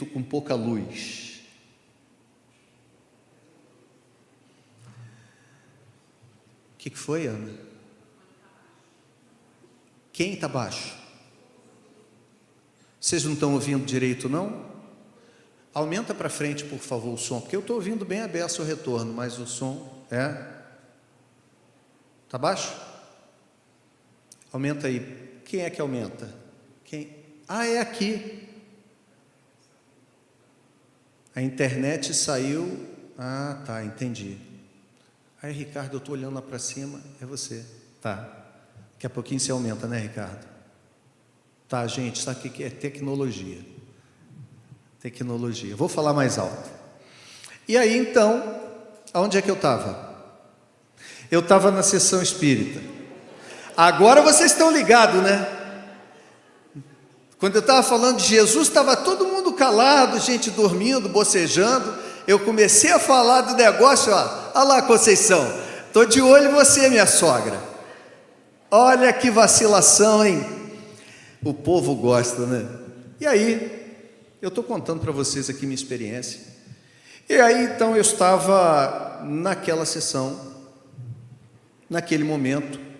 com pouca luz. O que foi, Ana? Quem está baixo? Vocês não estão ouvindo direito, não? Aumenta para frente, por favor, o som, porque eu estou ouvindo bem aberto o retorno, mas o som está baixo? Aumenta aí. Quem é que aumenta? Quem? Ah, é aqui. A internet saiu. Ah, tá, entendi. Aí, Ricardo, eu estou olhando lá para cima, é você. Tá. Daqui a pouquinho você aumenta, né, Ricardo? Tá, gente, sabe o que é tecnologia? Tecnologia. Vou falar mais alto. E aí, então, aonde é que eu estava? Eu estava na sessão espírita. Agora vocês estão ligados, né? Quando eu estava falando de Jesus, estava todo mundo calado, gente dormindo, bocejando. Eu comecei a falar do negócio, ó. Olha lá, Conceição, estou de olho em você, minha sogra. Olha que vacilação, hein? O povo gosta, né? E aí, eu estou contando para vocês aqui minha experiência. E aí, então, eu estava naquela sessão, naquele momento,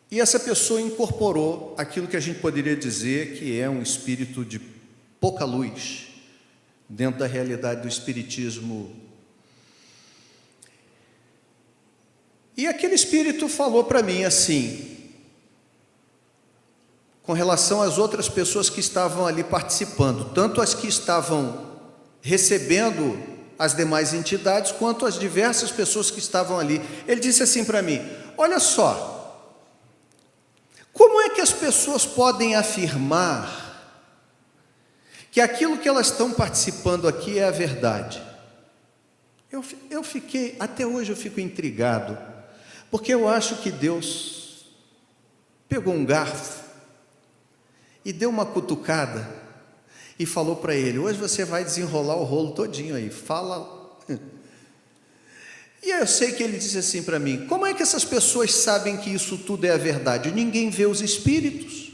e essa pessoa incorporou aquilo que a gente poderia dizer que é um espírito de pouca luz, dentro da realidade do espiritismo. E aquele espírito falou para mim assim, com relação às outras pessoas que estavam ali participando, tanto as que estavam recebendo as demais entidades, quanto as diversas pessoas que estavam ali. Ele disse assim para mim, olha só, como é que as pessoas podem afirmar que aquilo que elas estão participando aqui é a verdade? Eu fiquei, até hoje eu fico intrigado, porque eu acho que Deus pegou um garfo e deu uma cutucada e falou para ele, hoje você vai desenrolar o rolo todinho aí, fala. E eu sei que ele disse assim para mim, como é que essas pessoas sabem que isso tudo é a verdade? Ninguém vê os espíritos.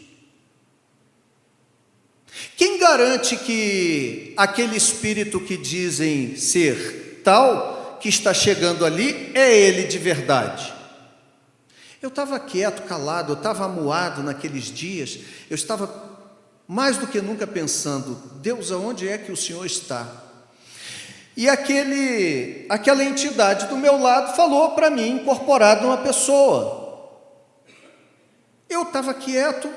Quem garante que aquele espírito que dizem ser tal, que está chegando ali, é ele de verdade? Eu estava quieto, calado, eu estava amuado naqueles dias, eu estava mais do que nunca pensando: Deus, aonde é que o Senhor está? E aquela entidade do meu lado falou para mim, incorporado numa pessoa. Eu estava quieto,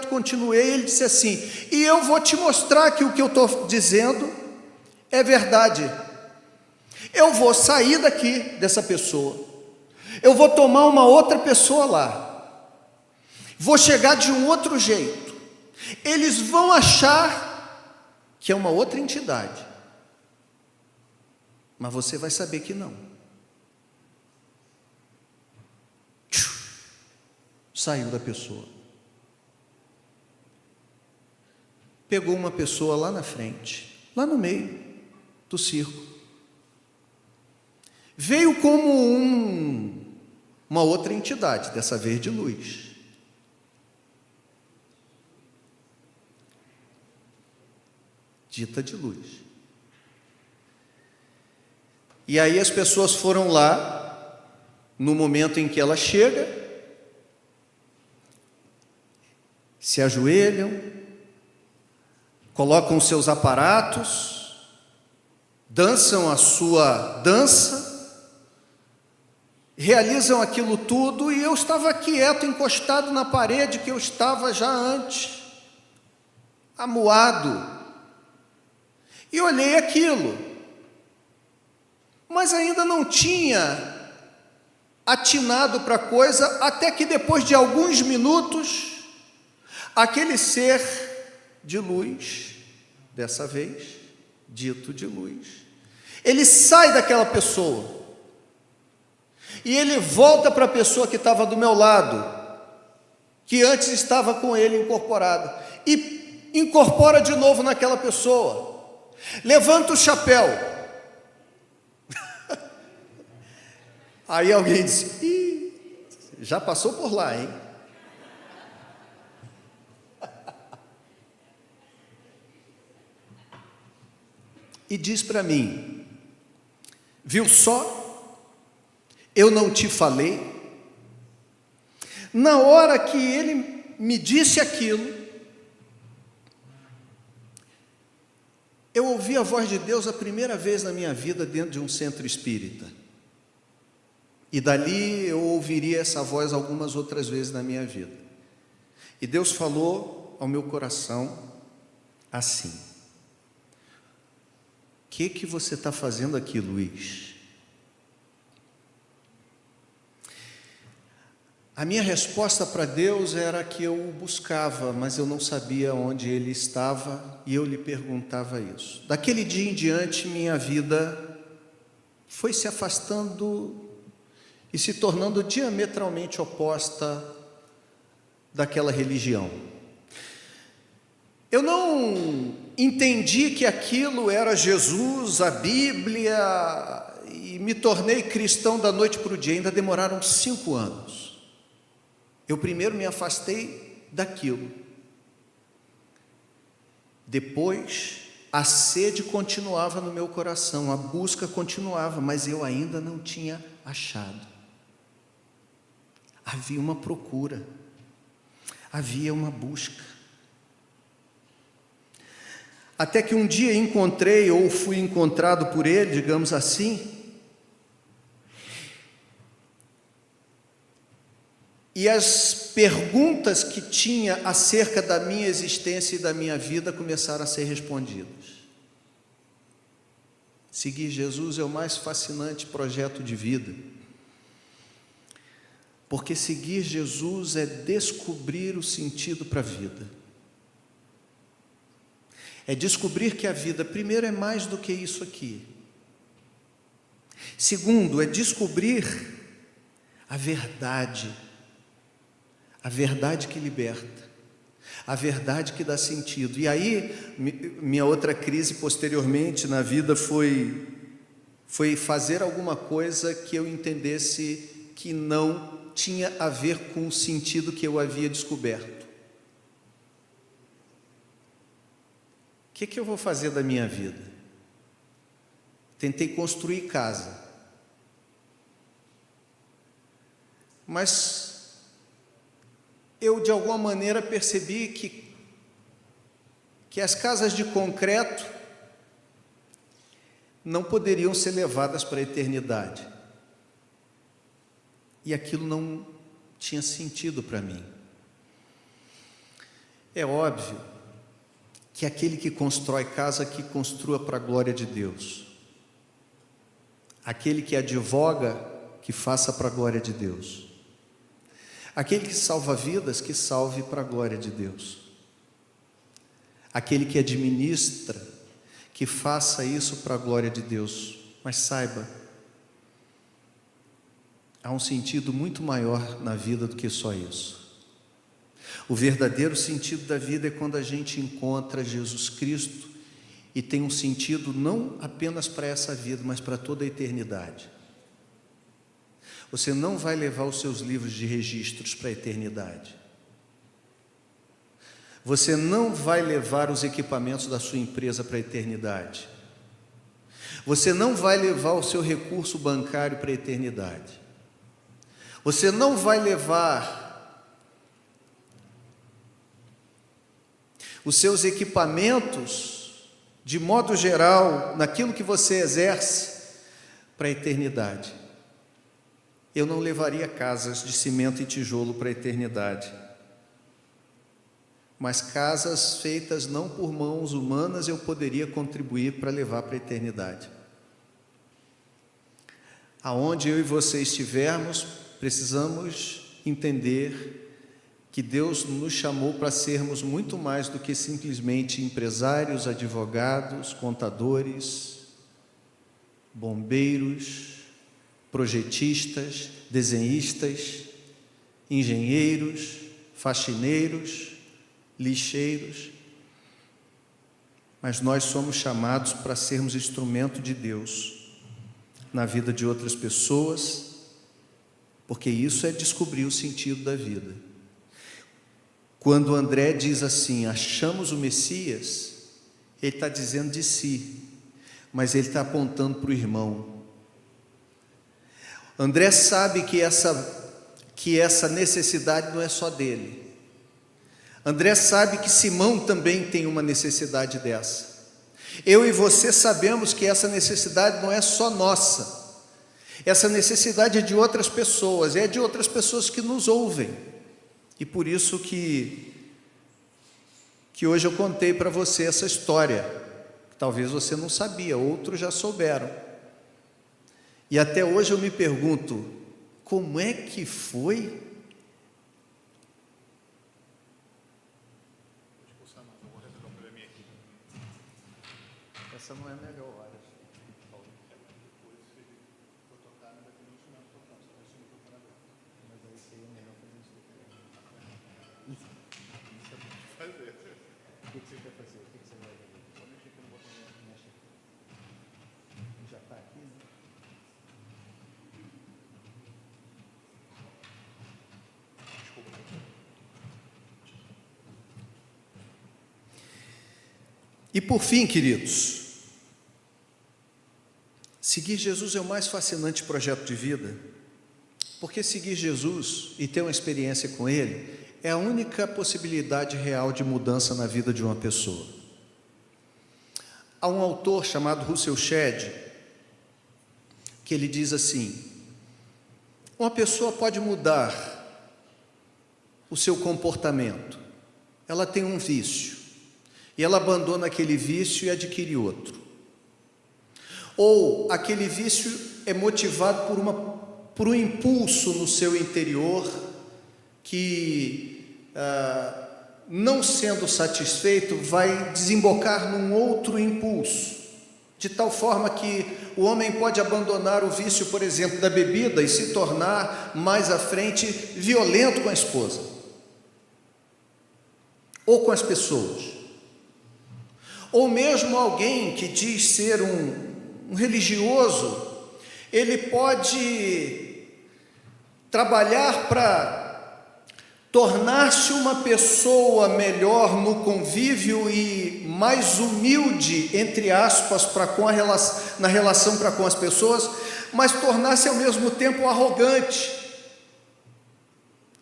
continuei. Ele disse assim: e eu vou te mostrar que o que eu estou dizendo é verdade. Eu vou sair daqui dessa pessoa, eu vou tomar uma outra pessoa lá, vou chegar de um outro jeito. Eles vão achar que é uma outra entidade, mas você vai saber que não. Saiu da pessoa. Pegou uma pessoa lá na frente, lá no meio do circo. Veio como uma outra entidade, dessa vez de luz. Dita de luz. E aí as pessoas foram lá, no momento em que ela chega, se ajoelham, colocam seus aparatos, dançam a sua dança, realizam aquilo tudo, e eu estava quieto, encostado na parede que eu estava já antes, amuado, e olhei aquilo, mas ainda não tinha atinado para a coisa, até que depois de alguns minutos, aquele ser de luz, dessa vez, dito de luz, ele sai daquela pessoa, e ele volta para a pessoa que estava do meu lado, que antes estava com ele incorporado, e incorpora de novo naquela pessoa, levanta o chapéu. Aí alguém disse: ih, já passou por lá, hein? E diz para mim: viu só? Eu não te falei? Na hora que ele me disse aquilo, eu ouvi a voz de Deus a primeira vez na minha vida dentro de um centro espírita. E dali eu ouviria essa voz algumas outras vezes na minha vida. E Deus falou ao meu coração assim: o que você está fazendo aqui, Luiz? A minha resposta para Deus era que eu o buscava, mas eu não sabia onde ele estava, e eu lhe perguntava isso. Daquele dia em diante, minha vida foi se afastando e se tornando diametralmente oposta daquela religião. Eu não entendi que aquilo era Jesus, a Bíblia, e me tornei cristão da noite para o dia. Ainda demoraram 5 anos. Eu primeiro me afastei daquilo. Depois, a sede continuava no meu coração, a busca continuava, mas eu ainda não tinha achado. Havia uma procura, havia uma busca. Até que um dia encontrei, ou fui encontrado por ele, digamos assim, e as perguntas que tinha acerca da minha existência e da minha vida começaram a ser respondidas. Seguir Jesus é o mais fascinante projeto de vida, porque seguir Jesus é descobrir o sentido para a vida. É descobrir que a vida, primeiro, é mais do que isso aqui. Segundo, é descobrir a verdade que liberta, a verdade que dá sentido. E aí, minha outra crise posteriormente na vida foi fazer alguma coisa que eu entendesse que não tinha a ver com o sentido que eu havia descoberto. O que eu vou fazer da minha vida? Tentei construir casa. mas eu de alguma maneira percebi que as casas de concreto não poderiam ser levadas para a eternidade. E aquilo não tinha sentido para mim. É óbvio que aquele que constrói casa, que construa para a glória de Deus. Aquele que advoga, que faça para a glória de Deus. Aquele que salva vidas, que salve para a glória de Deus. Aquele que administra, que faça isso para a glória de Deus. Mas saiba, há um sentido muito maior na vida do que só isso. O verdadeiro sentido da vida é quando a gente encontra Jesus Cristo e tem um sentido não apenas para essa vida, mas para toda a eternidade. Você não vai levar os seus livros de registros para a eternidade. Você não vai levar os equipamentos da sua empresa para a eternidade. Você não vai levar o seu recurso bancário para a eternidade. Você não vai levar os seus equipamentos, de modo geral, naquilo que você exerce, para a eternidade. Eu não levaria casas de cimento e tijolo para a eternidade, mas casas feitas não por mãos humanas eu poderia contribuir para levar para a eternidade. Aonde eu e você estivermos, precisamos entender que Deus nos chamou para sermos muito mais do que simplesmente empresários, advogados, contadores, bombeiros, projetistas, desenhistas, engenheiros, faxineiros, lixeiros. Mas nós somos chamados para sermos instrumento de Deus na vida de outras pessoas, porque isso é descobrir o sentido da vida. Quando André diz assim, achamos o Messias, ele está dizendo de si, mas ele está apontando para o irmão. André sabe que essa necessidade não é só dele. André sabe que Simão também tem uma necessidade dessa. Eu e você sabemos que essa necessidade não é só nossa. Essa necessidade é de outras pessoas, é de outras pessoas que nos ouvem. E por isso que hoje eu contei para você essa história. Talvez você não sabia, outros já souberam. E até hoje eu me pergunto, como é que foi? Essa não é a melhor hora. O que você quer fazer? O que você vai fazer? Só mexer aqui no botão, mexe aqui. Já está aqui, né? Desculpa. E por fim, queridos, seguir Jesus é o mais fascinante projeto de vida, porque seguir Jesus e ter uma experiência com Ele é a única possibilidade real de mudança na vida de uma pessoa. Há um autor chamado Russell Shedd, que ele diz assim: uma pessoa pode mudar o seu comportamento. Ela tem um vício, e ela abandona aquele vício e adquire outro. Ou aquele vício é motivado por um impulso no seu interior que, não sendo satisfeito, vai desembocar num outro impulso, de tal forma que o homem pode abandonar o vício, por exemplo, da bebida e se tornar, mais à frente, violento com a esposa, ou com as pessoas, ou mesmo alguém que diz ser um religioso, ele pode trabalhar para tornar-se uma pessoa melhor no convívio e mais humilde, entre aspas, na relação para com as pessoas, mas tornar-se ao mesmo tempo arrogante,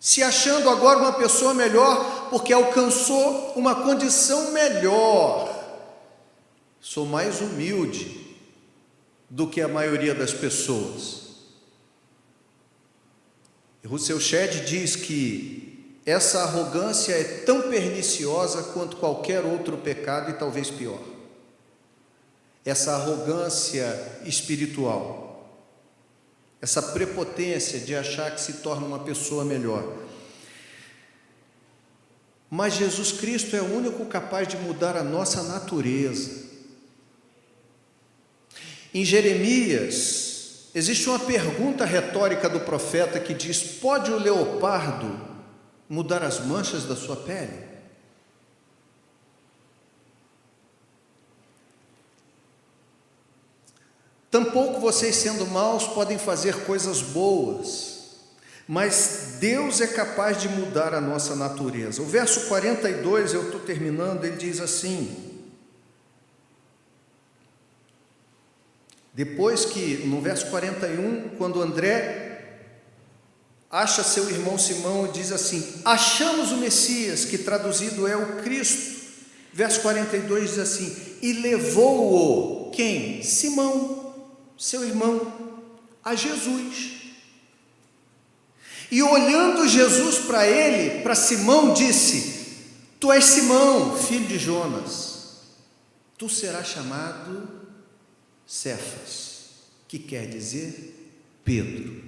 se achando agora uma pessoa melhor, porque alcançou uma condição melhor. Sou mais humilde do que a maioria das pessoas. Russell Shedd diz que essa arrogância é tão perniciosa quanto qualquer outro pecado e talvez pior. Essa arrogância espiritual. Essa prepotência de achar que se torna uma pessoa melhor. Mas Jesus Cristo é o único capaz de mudar a nossa natureza. Em Jeremias, existe uma pergunta retórica do profeta que diz: pode o leopardo mudar as manchas da sua pele? Tampouco vocês, sendo maus, podem fazer coisas boas, mas Deus é capaz de mudar a nossa natureza. O verso 42, eu estou terminando, ele diz assim, depois que, no verso 41, quando André acha seu irmão Simão e diz assim: achamos o Messias, que traduzido é o Cristo. Verso 42 diz assim: e levou-o, quem? Simão, seu irmão, a Jesus. E olhando Jesus para ele, para Simão, disse: tu és Simão, filho de Jonas, tu serás chamado Cefas, que quer dizer Pedro.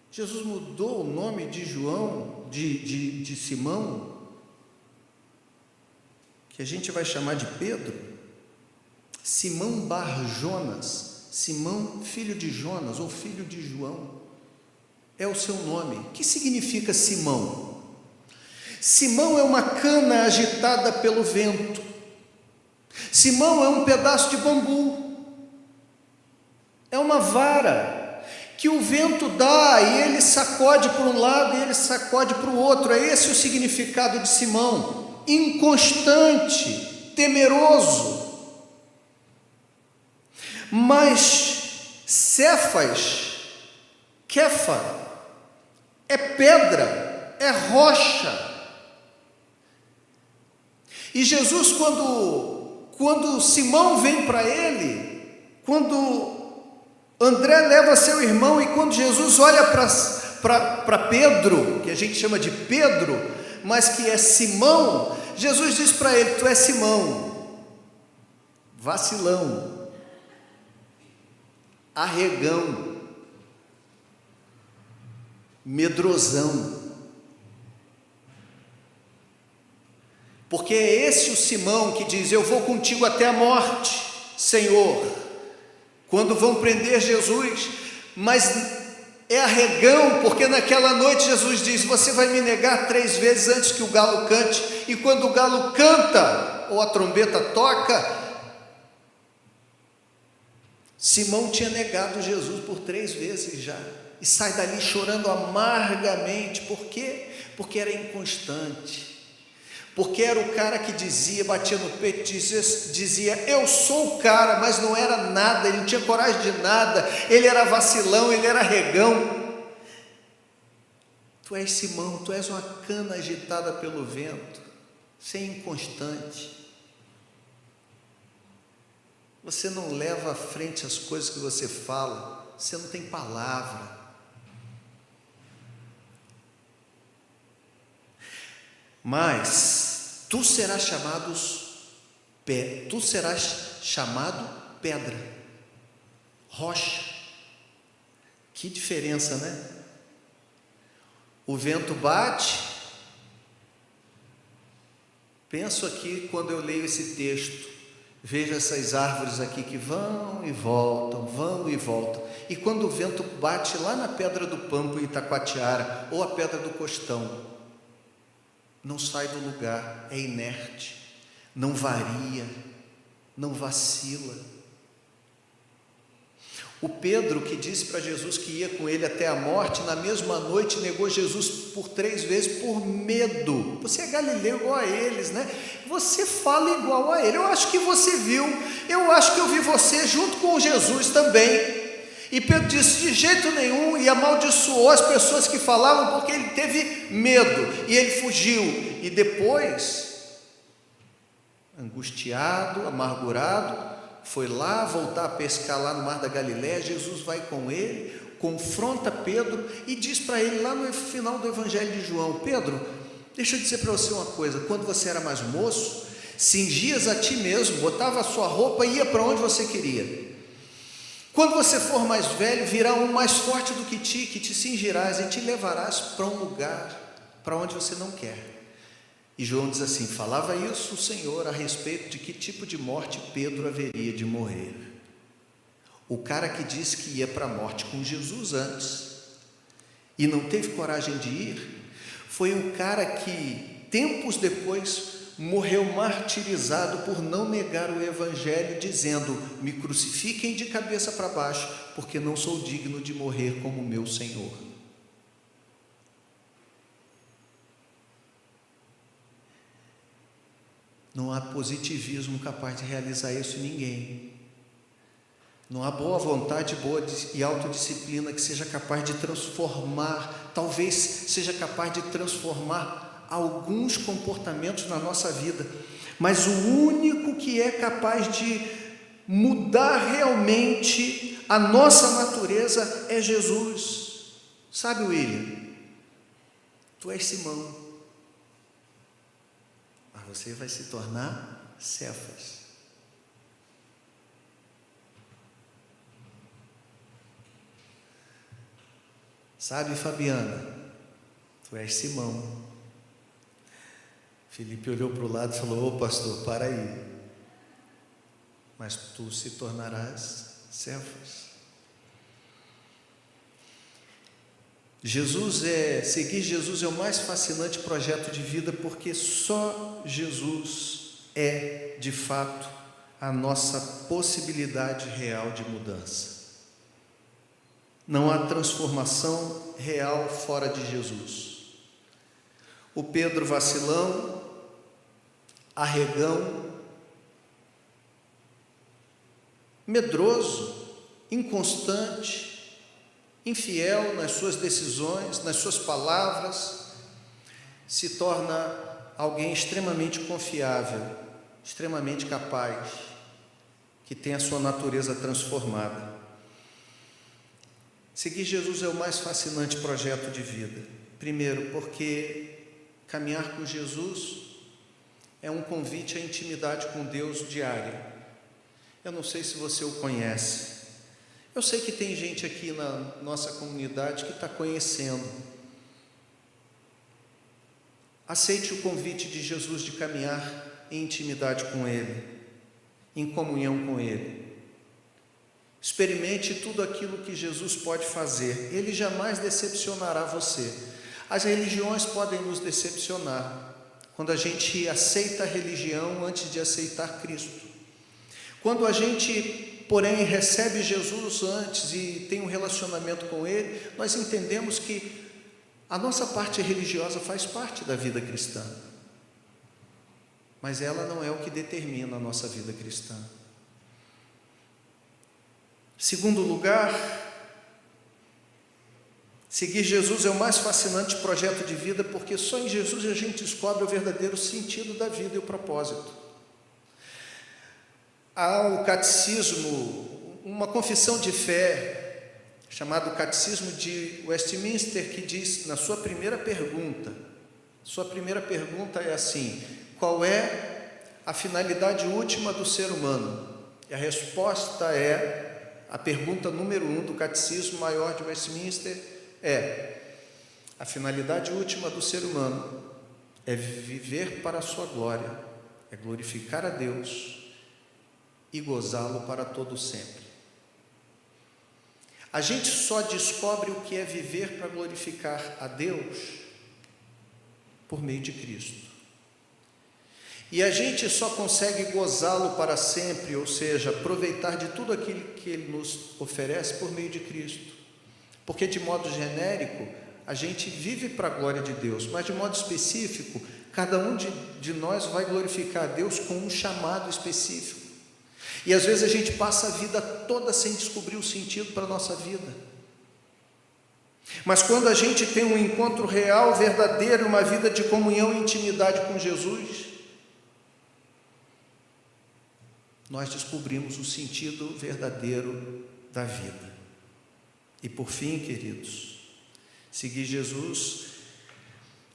Jesus mudou o nome de João, de Simão, que a gente vai chamar de Pedro, Simão Bar-Jonas, Simão, filho de Jonas, ou filho de João, é o seu nome. O que significa Simão? Simão é uma cana agitada pelo vento. Simão é um pedaço de bambu, é uma vara que o vento dá e ele sacode para um lado e ele sacode para o outro. É esse o significado de Simão: inconstante, temeroso. Mas Cefas, Kefa, é pedra, é rocha. E Jesus, quando Simão vem para ele, quando André leva seu irmão, e quando Jesus olha para Pedro, que a gente chama de Pedro, mas que é Simão, Jesus diz para ele: tu és Simão, vacilão, arregão, medrosão. Porque é esse o Simão que diz: eu vou contigo até a morte, Senhor, quando vão prender Jesus. Mas é arregão, porque naquela noite Jesus diz: você vai me negar 3 vezes antes que o galo cante. E quando o galo canta, ou a trombeta toca, Simão tinha negado Jesus por 3 vezes já, e sai dali chorando amargamente. Por quê? Porque era inconstante, porque era o cara que batia no peito, dizia eu sou o cara, mas não era nada, ele não tinha coragem de nada, ele era vacilão, ele era regão. Tu és Simão, tu és uma cana agitada pelo vento, você é inconstante. Você não leva à frente as coisas que você fala, você não tem palavra. Mas tu serás chamado pedra, rocha. Que diferença, né? O vento bate. Penso aqui, quando eu leio esse texto, vejo essas árvores aqui que vão e voltam, e quando o vento bate lá na Pedra do Pampo, em Itacoatiara, ou a Pedra do Costão, não sai do lugar, é inerte, não varia, não vacila. O Pedro, que disse para Jesus que ia com ele até a morte, na mesma noite negou Jesus por 3 vezes por medo. Você é galileu igual a eles, né? Você fala igual a ele. Eu acho que você viu, eu acho que eu vi você junto com Jesus também. E Pedro disse: de jeito nenhum, e amaldiçoou as pessoas que falavam, porque ele teve medo, e ele fugiu. E depois, angustiado, amargurado, foi lá voltar a pescar lá no Mar da Galileia. Jesus vai com ele, confronta Pedro e diz para ele lá no final do Evangelho de João: Pedro, deixa eu dizer para você uma coisa, quando você era mais moço, cingias a ti mesmo, botava a sua roupa e ia para onde você queria. Quando você for mais velho, virá um mais forte do que te cingirás e te levarás para um lugar para onde você não quer. E João diz assim: falava isso o Senhor a respeito de que tipo de morte Pedro haveria de morrer. O cara que disse que ia para a morte com Jesus antes e não teve coragem de ir, foi o cara que tempos depois morreu martirizado por não negar o Evangelho, dizendo: me crucifiquem de cabeça para baixo, porque não sou digno de morrer como meu Senhor. Não há positivismo capaz de realizar isso em ninguém. Não há boa vontade, e autodisciplina que seja capaz de transformar, talvez seja capaz de transformar alguns comportamentos na nossa vida, mas o único que é capaz de mudar realmente a nossa natureza é Jesus. Sabe, William, tu és Simão, mas você vai se tornar Cefas. Sabe, Fabiana, tu és Simão. Felipe olhou para o lado e falou: ô pastor, para aí, mas tu se tornarás Cefas. Seguir Jesus é o mais fascinante projeto de vida, porque só Jesus é, de fato, a nossa possibilidade real de mudança. Não há transformação real fora de Jesus. O Pedro vacilão, arregão, medroso, inconstante, infiel nas suas decisões, nas suas palavras, se torna alguém extremamente confiável, extremamente capaz, que tem a sua natureza transformada. Seguir Jesus é o mais fascinante projeto de vida. Primeiro, porque caminhar com Jesus é um convite à intimidade com Deus diária. Eu não sei se você o conhece. Eu sei que tem gente aqui na nossa comunidade que está conhecendo. Aceite o convite de Jesus de caminhar em intimidade com Ele, em comunhão com Ele. Experimente tudo aquilo que Jesus pode fazer. Ele jamais decepcionará você. As religiões podem nos decepcionar quando a gente aceita a religião antes de aceitar Cristo. Quando a gente, porém, recebe Jesus antes e tem um relacionamento com Ele, nós entendemos que a nossa parte religiosa faz parte da vida cristã, mas ela não é o que determina a nossa vida cristã. Segundo lugar, seguir Jesus é o mais fascinante projeto de vida, porque só em Jesus a gente descobre o verdadeiro sentido da vida e o propósito. Há o catecismo, uma confissão de fé, chamado Catecismo de Westminster, que diz na sua primeira pergunta é assim: qual é a finalidade última do ser humano? E a resposta é, a pergunta número 1 do Catecismo Maior de Westminster é: a finalidade última do ser humano é viver para a sua glória, é glorificar a Deus e gozá-lo para todo sempre. A gente só descobre o que é viver para glorificar a Deus por meio de Cristo. E a gente só consegue gozá-lo para sempre, ou seja, aproveitar de tudo aquilo que Ele nos oferece por meio de Cristo. Porque, de modo genérico, a gente vive para a glória de Deus, mas de modo específico, cada um de nós vai glorificar a Deus com um chamado específico. E às vezes a gente passa a vida toda sem descobrir o sentido para a nossa vida. Mas quando a gente tem um encontro real, verdadeiro, uma vida de comunhão e intimidade com Jesus, nós descobrimos o sentido verdadeiro da vida. E por fim, queridos, seguir Jesus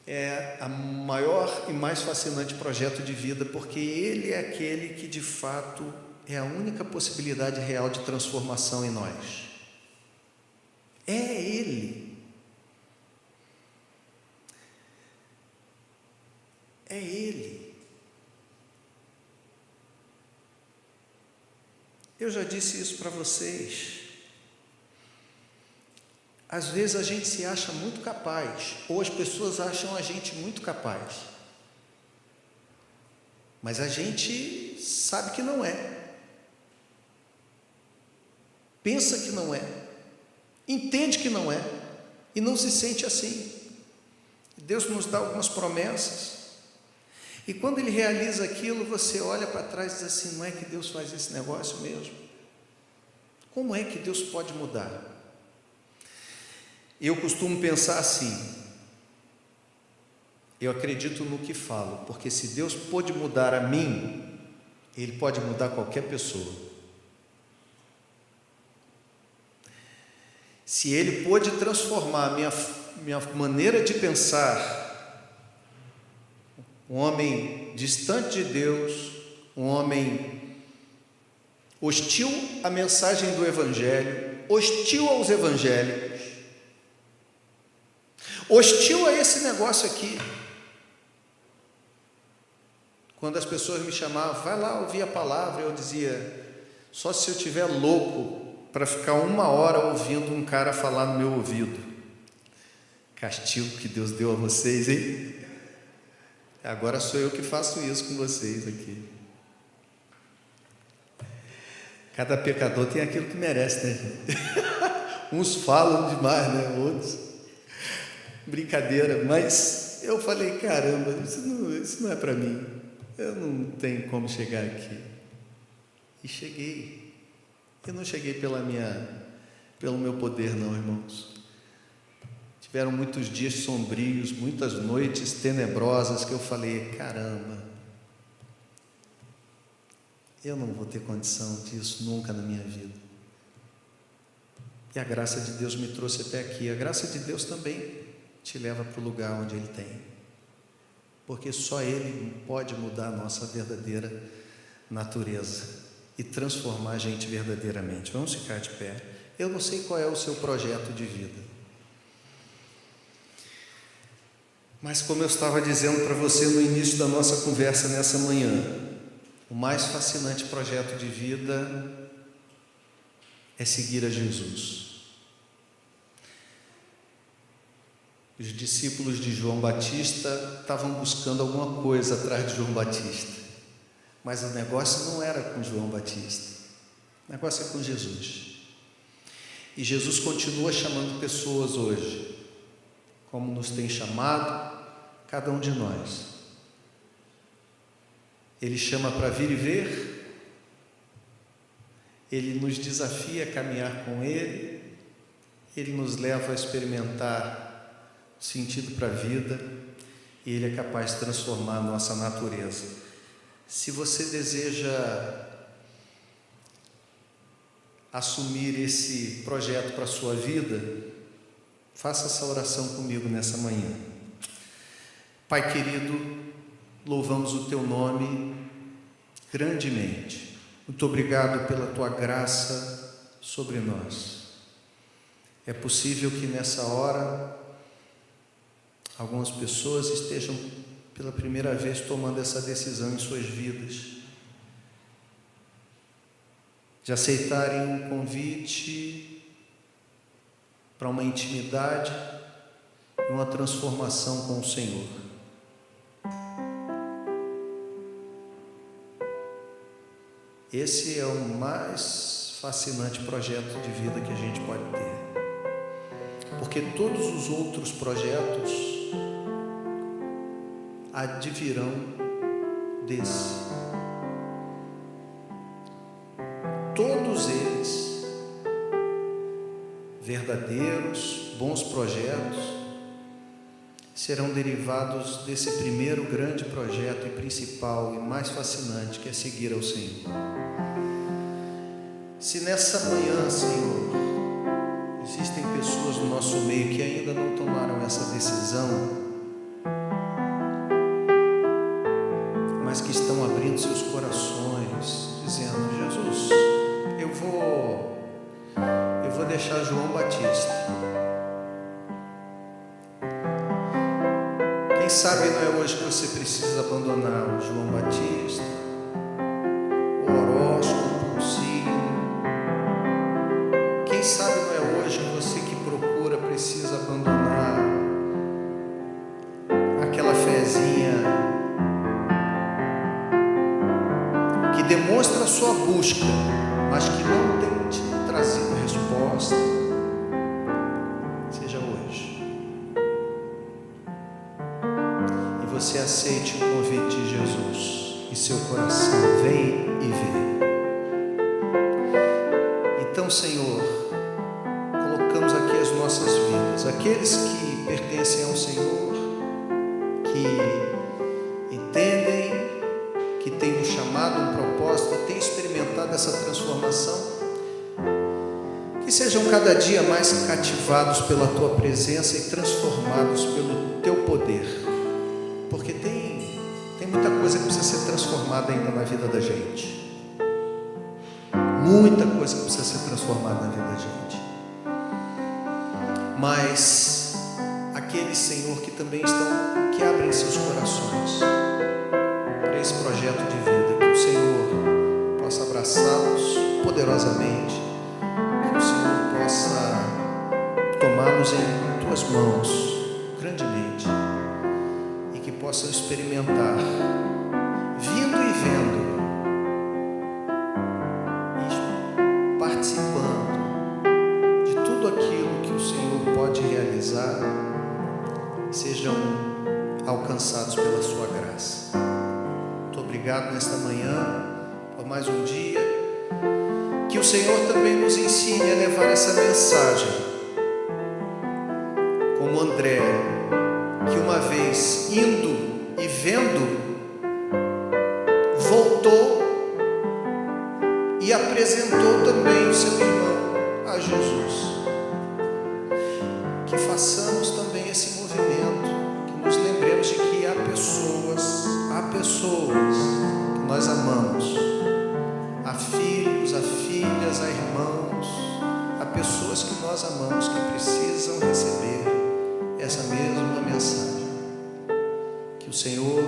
é o maior e mais fascinante projeto de vida, porque Ele é aquele que de fato é a única possibilidade real de transformação em nós. É Ele. É Ele. Eu já disse isso para vocês. Às vezes a gente se acha muito capaz, ou as pessoas acham a gente muito capaz, mas a gente sabe que não é. Pensa que não é, entende que não é, e não se sente assim. Deus nos dá algumas promessas, e quando Ele realiza aquilo, você olha para trás e diz assim: não é que Deus faz esse negócio mesmo? Como é que Deus pode mudar? Eu costumo pensar assim: eu acredito no que falo, porque se Deus pôde mudar a mim, Ele pode mudar qualquer pessoa. Se Ele pôde transformar a minha maneira de pensar, um homem distante de Deus, um homem hostil à mensagem do Evangelho, hostil aos evangélicos, hostil a esse negócio aqui. Quando as pessoas me chamavam, vai lá ouvir a palavra, eu dizia: só se eu estiver louco para ficar 1 hora ouvindo um cara falar no meu ouvido. Castigo que Deus deu a vocês, hein? Agora sou eu que faço isso com vocês aqui. Cada pecador tem aquilo que merece, né, gente? Uns falam demais, né? Outros. Brincadeira, mas eu falei: caramba, isso não é para mim. Eu não tenho como chegar aqui. E cheguei. Eu não cheguei pelo meu poder, não, irmãos. Tiveram muitos dias sombrios, muitas noites tenebrosas que eu falei: caramba, eu não vou ter condição disso nunca na minha vida. E a graça de Deus me trouxe até aqui. A graça de Deus também te leva para o lugar onde Ele tem, porque só Ele pode mudar a nossa verdadeira natureza e transformar a gente verdadeiramente. Vamos ficar de pé. Eu não sei qual é o seu projeto de vida, mas como eu estava dizendo para você no início da nossa conversa nessa manhã, o mais fascinante projeto de vida é seguir a Jesus. Os discípulos de João Batista estavam buscando alguma coisa atrás de João Batista, mas o negócio não era com João Batista, o negócio é com Jesus. E Jesus continua chamando pessoas hoje, como nos tem chamado cada um de nós. Ele chama para vir e ver, Ele nos desafia a caminhar com Ele, Ele nos leva a experimentar sentido para a vida, e Ele é capaz de transformar a nossa natureza. Se você deseja assumir esse projeto para a sua vida, faça essa oração comigo nessa manhã. Pai querido, louvamos o Teu nome grandemente. Muito obrigado pela Tua graça sobre nós. É possível que nessa hora algumas pessoas estejam pela primeira vez tomando essa decisão em suas vidas, de aceitarem um convite para uma intimidade e uma transformação com o Senhor. Esse é o mais fascinante projeto de vida que a gente pode ter, porque todos os outros projetos advirão desse. verdadeiros, bons projetos serão derivados desse primeiro grande projeto e principal e mais fascinante, que é seguir ao Senhor. Se nessa manhã, Senhor, existem pessoas no nosso meio que ainda não tomaram essa decisão, mas que estão abrindo seus corações, dizendo: Jesus, eu vou deixar João Batista. Quem sabe não é hoje que você precisa abandonar o João Batista, o horóscopo, o signo. Quem sabe não é hoje você que procura, precisa abandonar aquela fezinha que demonstra a sua busca, mas que não tem te trazido resposta. Seja hoje. E você aceite o convite de Jesus e seu coração vem e vê. Então, Senhor, colocamos aqui as nossas vidas, aqueles que pertencem ao Senhor, que entendem que tem um chamado, um propósito, e tem experimentado essa transformação, que sejam cada dia mais cativados pela Tua presença e transformados pelo Teu poder, porque tem muita coisa que precisa ser transformada ainda na vida da gente, muita coisa que precisa ser transformada na vida da gente, mas aqueles, Senhor, que também que abrem seus corações para esse projeto de vida, que o Senhor possa abraçá-los poderosamente, que o Senhor possa tomá-los em Tuas mãos grandemente e que possam experimentar, vindo e vendo, e participando de tudo aquilo que o Senhor pode realizar, sejam alcançados pela Sua graça. Muito obrigado nesta manhã por mais um dia. Que o Senhor também nos ensine a levar essa mensagem, como André, que uma vez indo e vendo, voltou e apresentou também o seu irmão a Jesus. Que façamos também esse movimento, que nos lembremos de que há pessoas que nós amamos, há filhos, há filhas, há irmãos, há pessoas que nós amamos que precisam receber essa mesma mensagem. Que o Senhor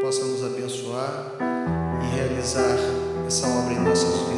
possa nos abençoar e realizar essa obra em nossas vidas.